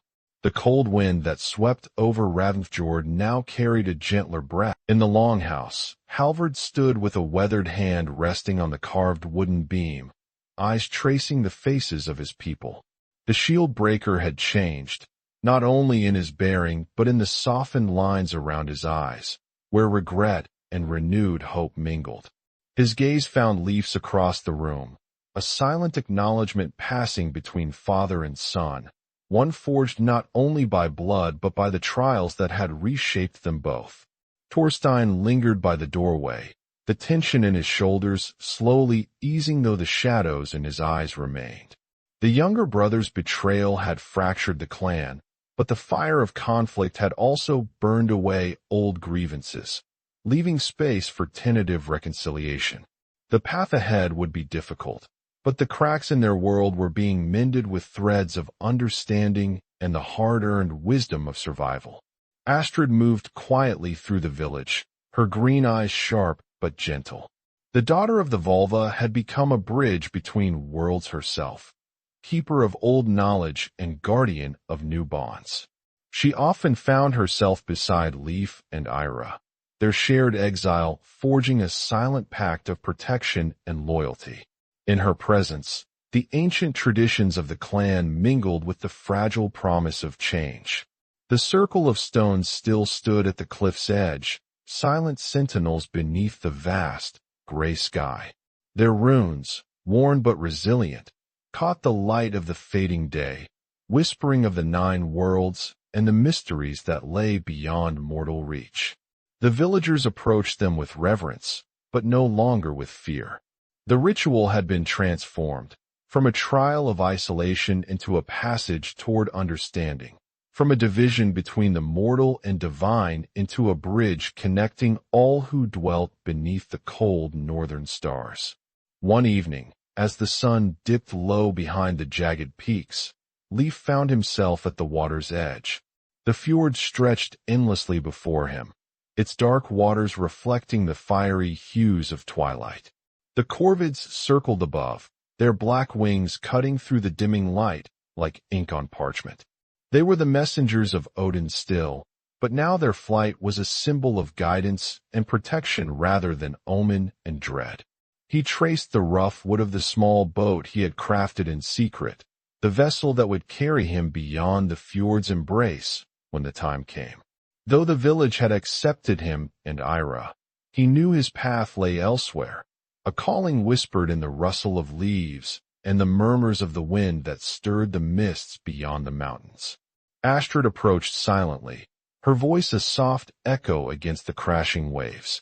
The cold wind that swept over Ravensfjord now carried a gentler breath. In the longhouse, Halvard stood with a weathered hand resting on the carved wooden beam, eyes tracing the faces of his people. The shield breaker had changed, not only in his bearing but in the softened lines around his eyes, where regret and renewed hope mingled. His gaze found Leif's across the room, a silent acknowledgement passing between father and son, one forged not only by blood but by the trials that had reshaped them both. Thorstein lingered by the doorway, the tension in his shoulders slowly easing though the shadows in his eyes remained. The younger brother's betrayal had fractured the clan, but the fire of conflict had also burned away old grievances, leaving space for tentative reconciliation. The path ahead would be difficult, but the cracks in their world were being mended with threads of understanding and the hard-earned wisdom of survival. Astrid moved quietly through the village, her green eyes sharp but gentle. The daughter of the Volva had become a bridge between worlds herself, keeper of old knowledge and guardian of new bonds. She often found herself beside Leif and Ira, their shared exile forging a silent pact of protection and loyalty. In her presence, the ancient traditions of the clan mingled with the fragile promise of change. The circle of stones still stood at the cliff's edge, silent sentinels beneath the vast, gray sky. Their runes, worn but resilient, caught the light of the fading day, whispering of the 9 worlds and the mysteries that lay beyond mortal reach. The villagers approached them with reverence, but no longer with fear. The ritual had been transformed, from a trial of isolation into a passage toward understanding, from a division between the mortal and divine into a bridge connecting all who dwelt beneath the cold northern stars. One evening, as the sun dipped low behind the jagged peaks, Leif found himself at the water's edge. The fjord stretched endlessly before him, its dark waters reflecting the fiery hues of twilight. The corvids circled above, their black wings cutting through the dimming light like ink on parchment. They were the messengers of Odin still, but now their flight was a symbol of guidance and protection rather than omen and dread. He traced the rough wood of the small boat he had crafted in secret, the vessel that would carry him beyond the fjord's embrace when the time came. Though the village had accepted him and Ira, he knew his path lay elsewhere, a calling whispered in the rustle of leaves and the murmurs of the wind that stirred the mists beyond the mountains. Astrid approached silently, her voice a soft echo against the crashing waves.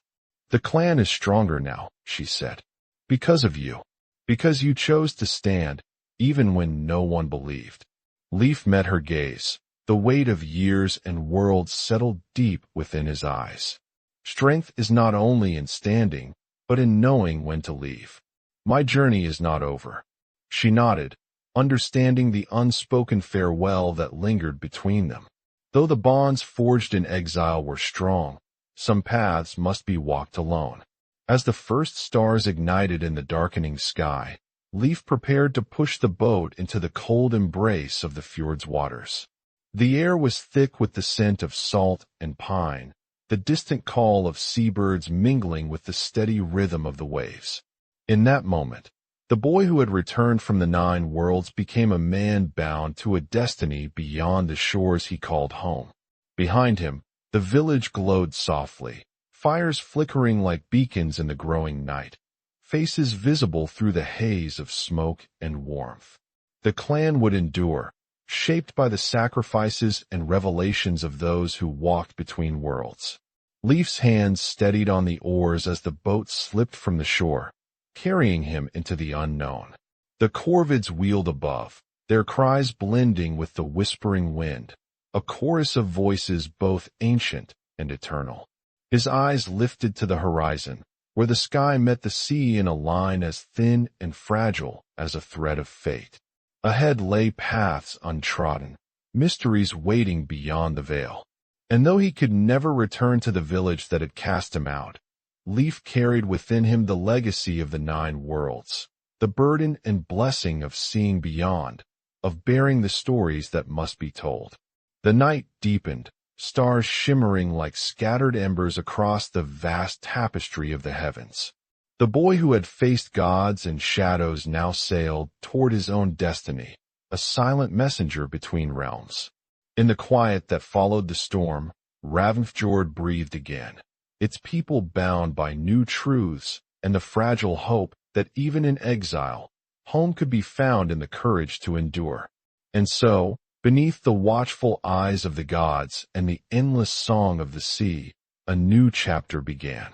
"The clan is stronger now," she said. "Because of you. Because you chose to stand, even when no one believed." Leif met her gaze. The weight of years and worlds settled deep within his eyes. Strength is not only in standing, but in knowing when to leave. "My journey is not over." She nodded, understanding the unspoken farewell that lingered between them. Though the bonds forged in exile were strong, some paths must be walked alone. As the first stars ignited in the darkening sky, Leif prepared to push the boat into the cold embrace of the fjord's waters. The air was thick with the scent of salt and pine, the distant call of seabirds mingling with the steady rhythm of the waves. In that moment, the boy who had returned from the 9 worlds became a man bound to a destiny beyond the shores he called home. Behind him, the village glowed softly, fires flickering like beacons in the growing night, faces visible through the haze of smoke and warmth. The clan would endure, shaped by the sacrifices and revelations of those who walked between worlds. Leif's hands steadied on the oars as the boat slipped from the shore, carrying him into the unknown. The corvids wheeled above, their cries blending with the whispering wind, a chorus of voices both ancient and eternal. His eyes lifted to the horizon, where the sky met the sea in a line as thin and fragile as a thread of fate. Ahead lay paths untrodden, mysteries waiting beyond the veil. And though he could never return to the village that had cast him out, Leif carried within him the legacy of the 9 worlds, the burden and blessing of seeing beyond, of bearing the stories that must be told. The night deepened, stars shimmering like scattered embers across the vast tapestry of the heavens. The boy who had faced gods and shadows now sailed toward his own destiny, a silent messenger between realms. In the quiet that followed the storm, Ravensfjord breathed again, its people bound by new truths and the fragile hope that even in exile, home could be found in the courage to endure. And so, beneath the watchful eyes of the gods and the endless song of the sea, a new chapter began.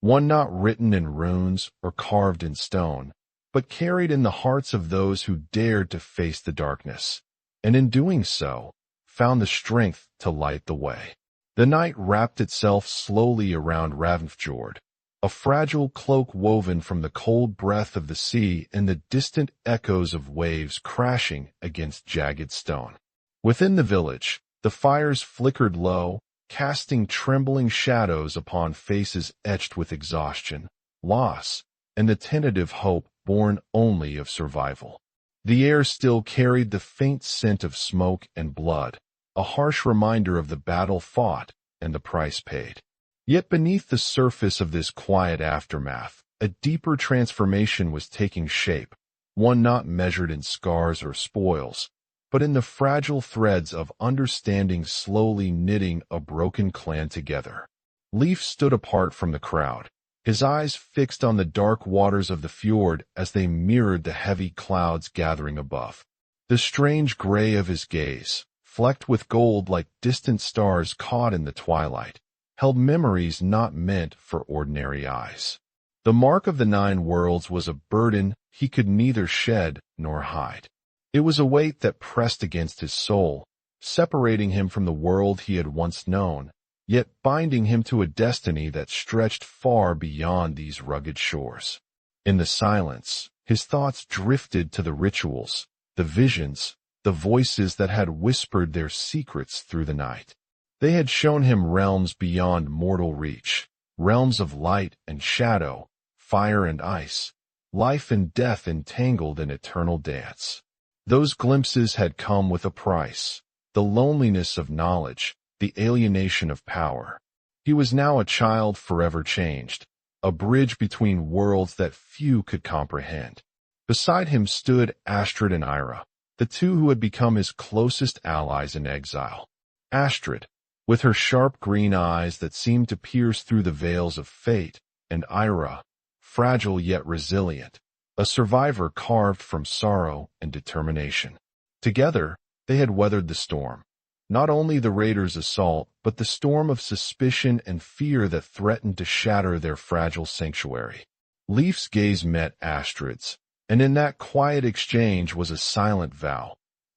One not written in runes or carved in stone, but carried in the hearts of those who dared to face the darkness, and in doing so, found the strength to light the way. The night wrapped itself slowly around Ravensfjord, a fragile cloak woven from the cold breath of the sea and the distant echoes of waves crashing against jagged stone. Within the village, the fires flickered low, casting trembling shadows upon faces etched with exhaustion, loss, and the tentative hope born only of survival. The air still carried the faint scent of smoke and blood, a harsh reminder of the battle fought and the price paid. Yet beneath the surface of this quiet aftermath, a deeper transformation was taking shape, one not measured in scars or spoils, but in the fragile threads of understanding slowly knitting a broken clan together. Leif stood apart from the crowd, his eyes fixed on the dark waters of the fjord as they mirrored the heavy clouds gathering above. The strange gray of his gaze, flecked with gold like distant stars caught in the twilight, held memories not meant for ordinary eyes. The mark of the 9 worlds was a burden he could neither shed nor hide. It was a weight that pressed against his soul, separating him from the world he had once known, yet binding him to a destiny that stretched far beyond these rugged shores. In the silence, his thoughts drifted to the rituals, the visions, the voices that had whispered their secrets through the night. They had shown him realms beyond mortal reach, realms of light and shadow, fire and ice, life and death entangled in eternal dance. Those glimpses had come with a price, the loneliness of knowledge, the alienation of power. He was now a child forever changed, a bridge between worlds that few could comprehend. Beside him stood Astrid and Ira, the two who had become his closest allies in exile. Astrid, with her sharp green eyes that seemed to pierce through the veils of fate, and Ira, fragile yet resilient, a survivor carved from sorrow and determination. Together, they had weathered the storm. Not only the raiders' assault, but the storm of suspicion and fear that threatened to shatter their fragile sanctuary. Leif's gaze met Astrid's, and in that quiet exchange was a silent vow,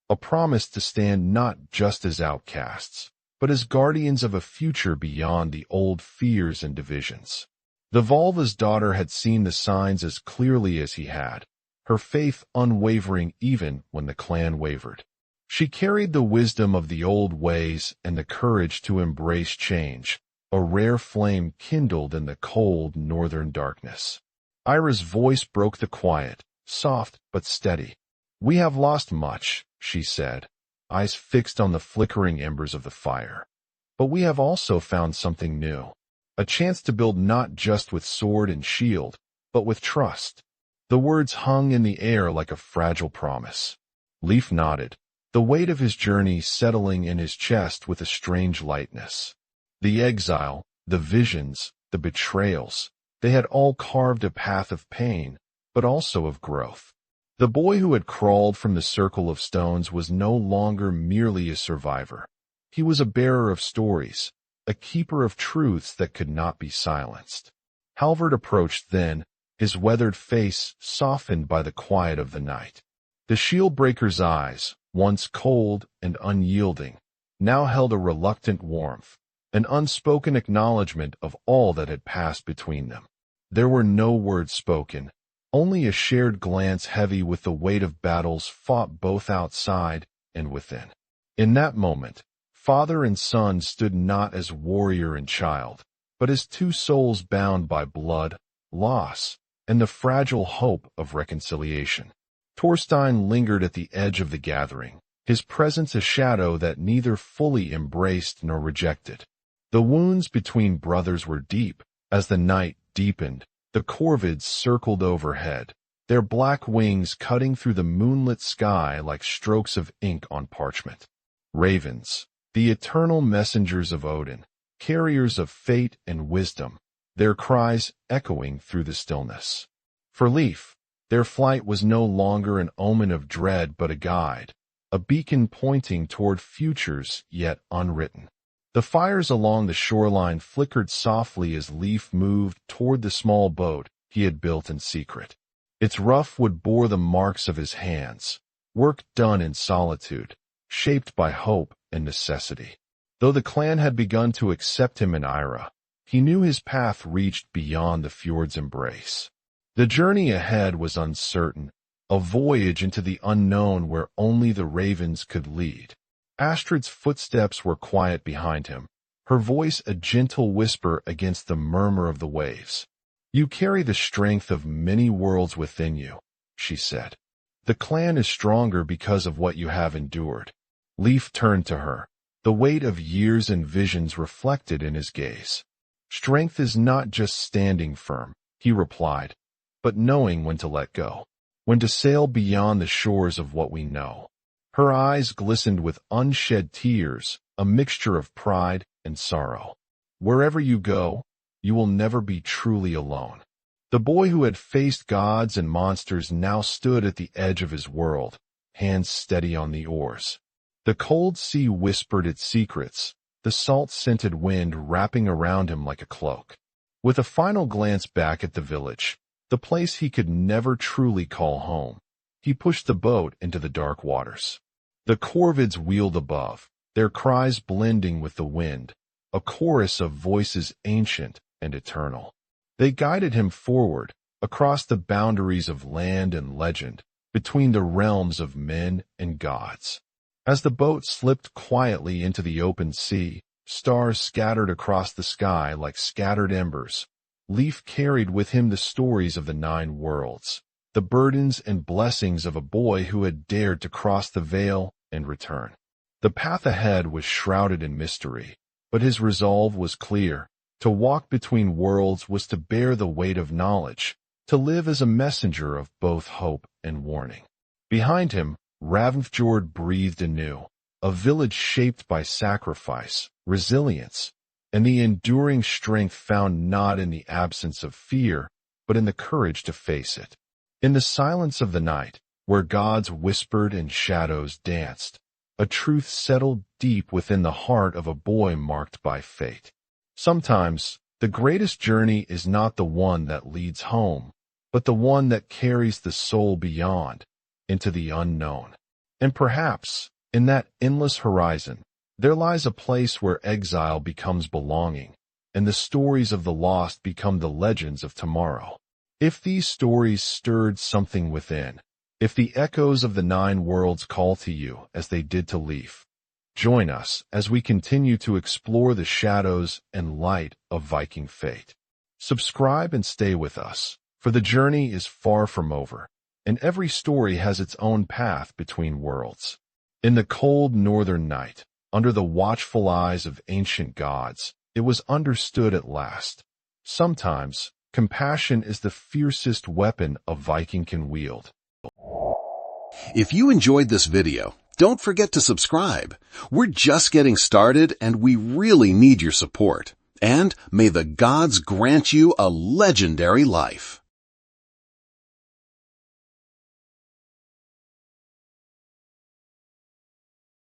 a promise to stand not just as outcasts, but as guardians of a future beyond the old fears and divisions. The Volva's daughter had seen the signs as clearly as he had, her faith unwavering even when the clan wavered. She carried the wisdom of the old ways and the courage to embrace change, a rare flame kindled in the cold northern darkness. Ira's voice broke the quiet, soft but steady. "We have lost much," she said, eyes fixed on the flickering embers of the fire. "But we have also found something new. A chance to build not just with sword and shield, but with trust." The words hung in the air like a fragile promise. Leif nodded, the weight of his journey settling in his chest with a strange lightness. The exile, the visions, the betrayals, they had all carved a path of pain, but also of growth. The boy who had crawled from the circle of stones was no longer merely a survivor. He was a bearer of stories, a keeper of truths that could not be silenced. Halvard approached then, his weathered face softened by the quiet of the night. The shield-breaker's eyes, once cold and unyielding, now held a reluctant warmth, an unspoken acknowledgment of all that had passed between them. There were no words spoken, only a shared glance heavy with the weight of battles fought both outside and within. In that moment, father and son stood not as warrior and child, but as two souls bound by blood, loss, and the fragile hope of reconciliation. Thorstein lingered at the edge of the gathering, his presence a shadow that neither fully embraced nor rejected. The wounds between brothers were deep. As the night deepened, the corvids circled overhead, their black wings cutting through the moonlit sky like strokes of ink on parchment. Ravens, the eternal messengers of Odin, carriers of fate and wisdom, their cries echoing through the stillness. For Leif, their flight was no longer an omen of dread but a guide, a beacon pointing toward futures yet unwritten. The fires along the shoreline flickered softly as Leif moved toward the small boat he had built in secret. Its rough wood bore the marks of his hands, work done in solitude, shaped by hope and necessity. Though the clan had begun to accept him in Ira, he knew his path reached beyond the fjord's embrace. The journey ahead was uncertain, a voyage into the unknown where only the ravens could lead. Astrid's footsteps were quiet behind him, her voice a gentle whisper against the murmur of the waves. "You carry the strength of many worlds within you," she said. "The clan is stronger because of what you have endured." Leif turned to her, the weight of years and visions reflected in his gaze. "Strength is not just standing firm," he replied, "but knowing when to let go, when to sail beyond the shores of what we know." Her eyes glistened with unshed tears, a mixture of pride and sorrow. "Wherever you go, you will never be truly alone." The boy who had faced gods and monsters now stood at the edge of his world, hands steady on the oars. The cold sea whispered its secrets, the salt-scented wind wrapping around him like a cloak. With a final glance back at the village, the place he could never truly call home, he pushed the boat into the dark waters. The corvids wheeled above, their cries blending with the wind, a chorus of voices ancient and eternal. They guided him forward, across the boundaries of land and legend, between the realms of men and gods. As the boat slipped quietly into the open sea, stars scattered across the sky like scattered embers. Leif carried with him the stories of the 9 worlds, the burdens and blessings of a boy who had dared to cross the veil and return. The path ahead was shrouded in mystery, but his resolve was clear. To walk between worlds was to bear the weight of knowledge, to live as a messenger of both hope and warning. Behind him, Ravnfjord breathed anew, a village shaped by sacrifice, resilience, and the enduring strength found not in the absence of fear, but in the courage to face it. In the silence of the night, where gods whispered and shadows danced, a truth settled deep within the heart of a boy marked by fate. Sometimes, the greatest journey is not the one that leads home, but the one that carries the soul beyond, into the unknown. And perhaps, in that endless horizon, there lies a place where exile becomes belonging, and the stories of the lost become the legends of tomorrow. If these stories stirred something within, if the echoes of the 9 worlds call to you as they did to Leif, join us as we continue to explore the shadows and light of Viking fate. Subscribe and stay with us, for the journey is far from over, and every story has its own path between worlds. In the cold northern night, under the watchful eyes of ancient gods, it was understood at last. Sometimes, compassion is the fiercest weapon a Viking can wield. If you enjoyed this video, don't forget to subscribe. We're just getting started and we really need your support. And may the gods grant you a legendary life.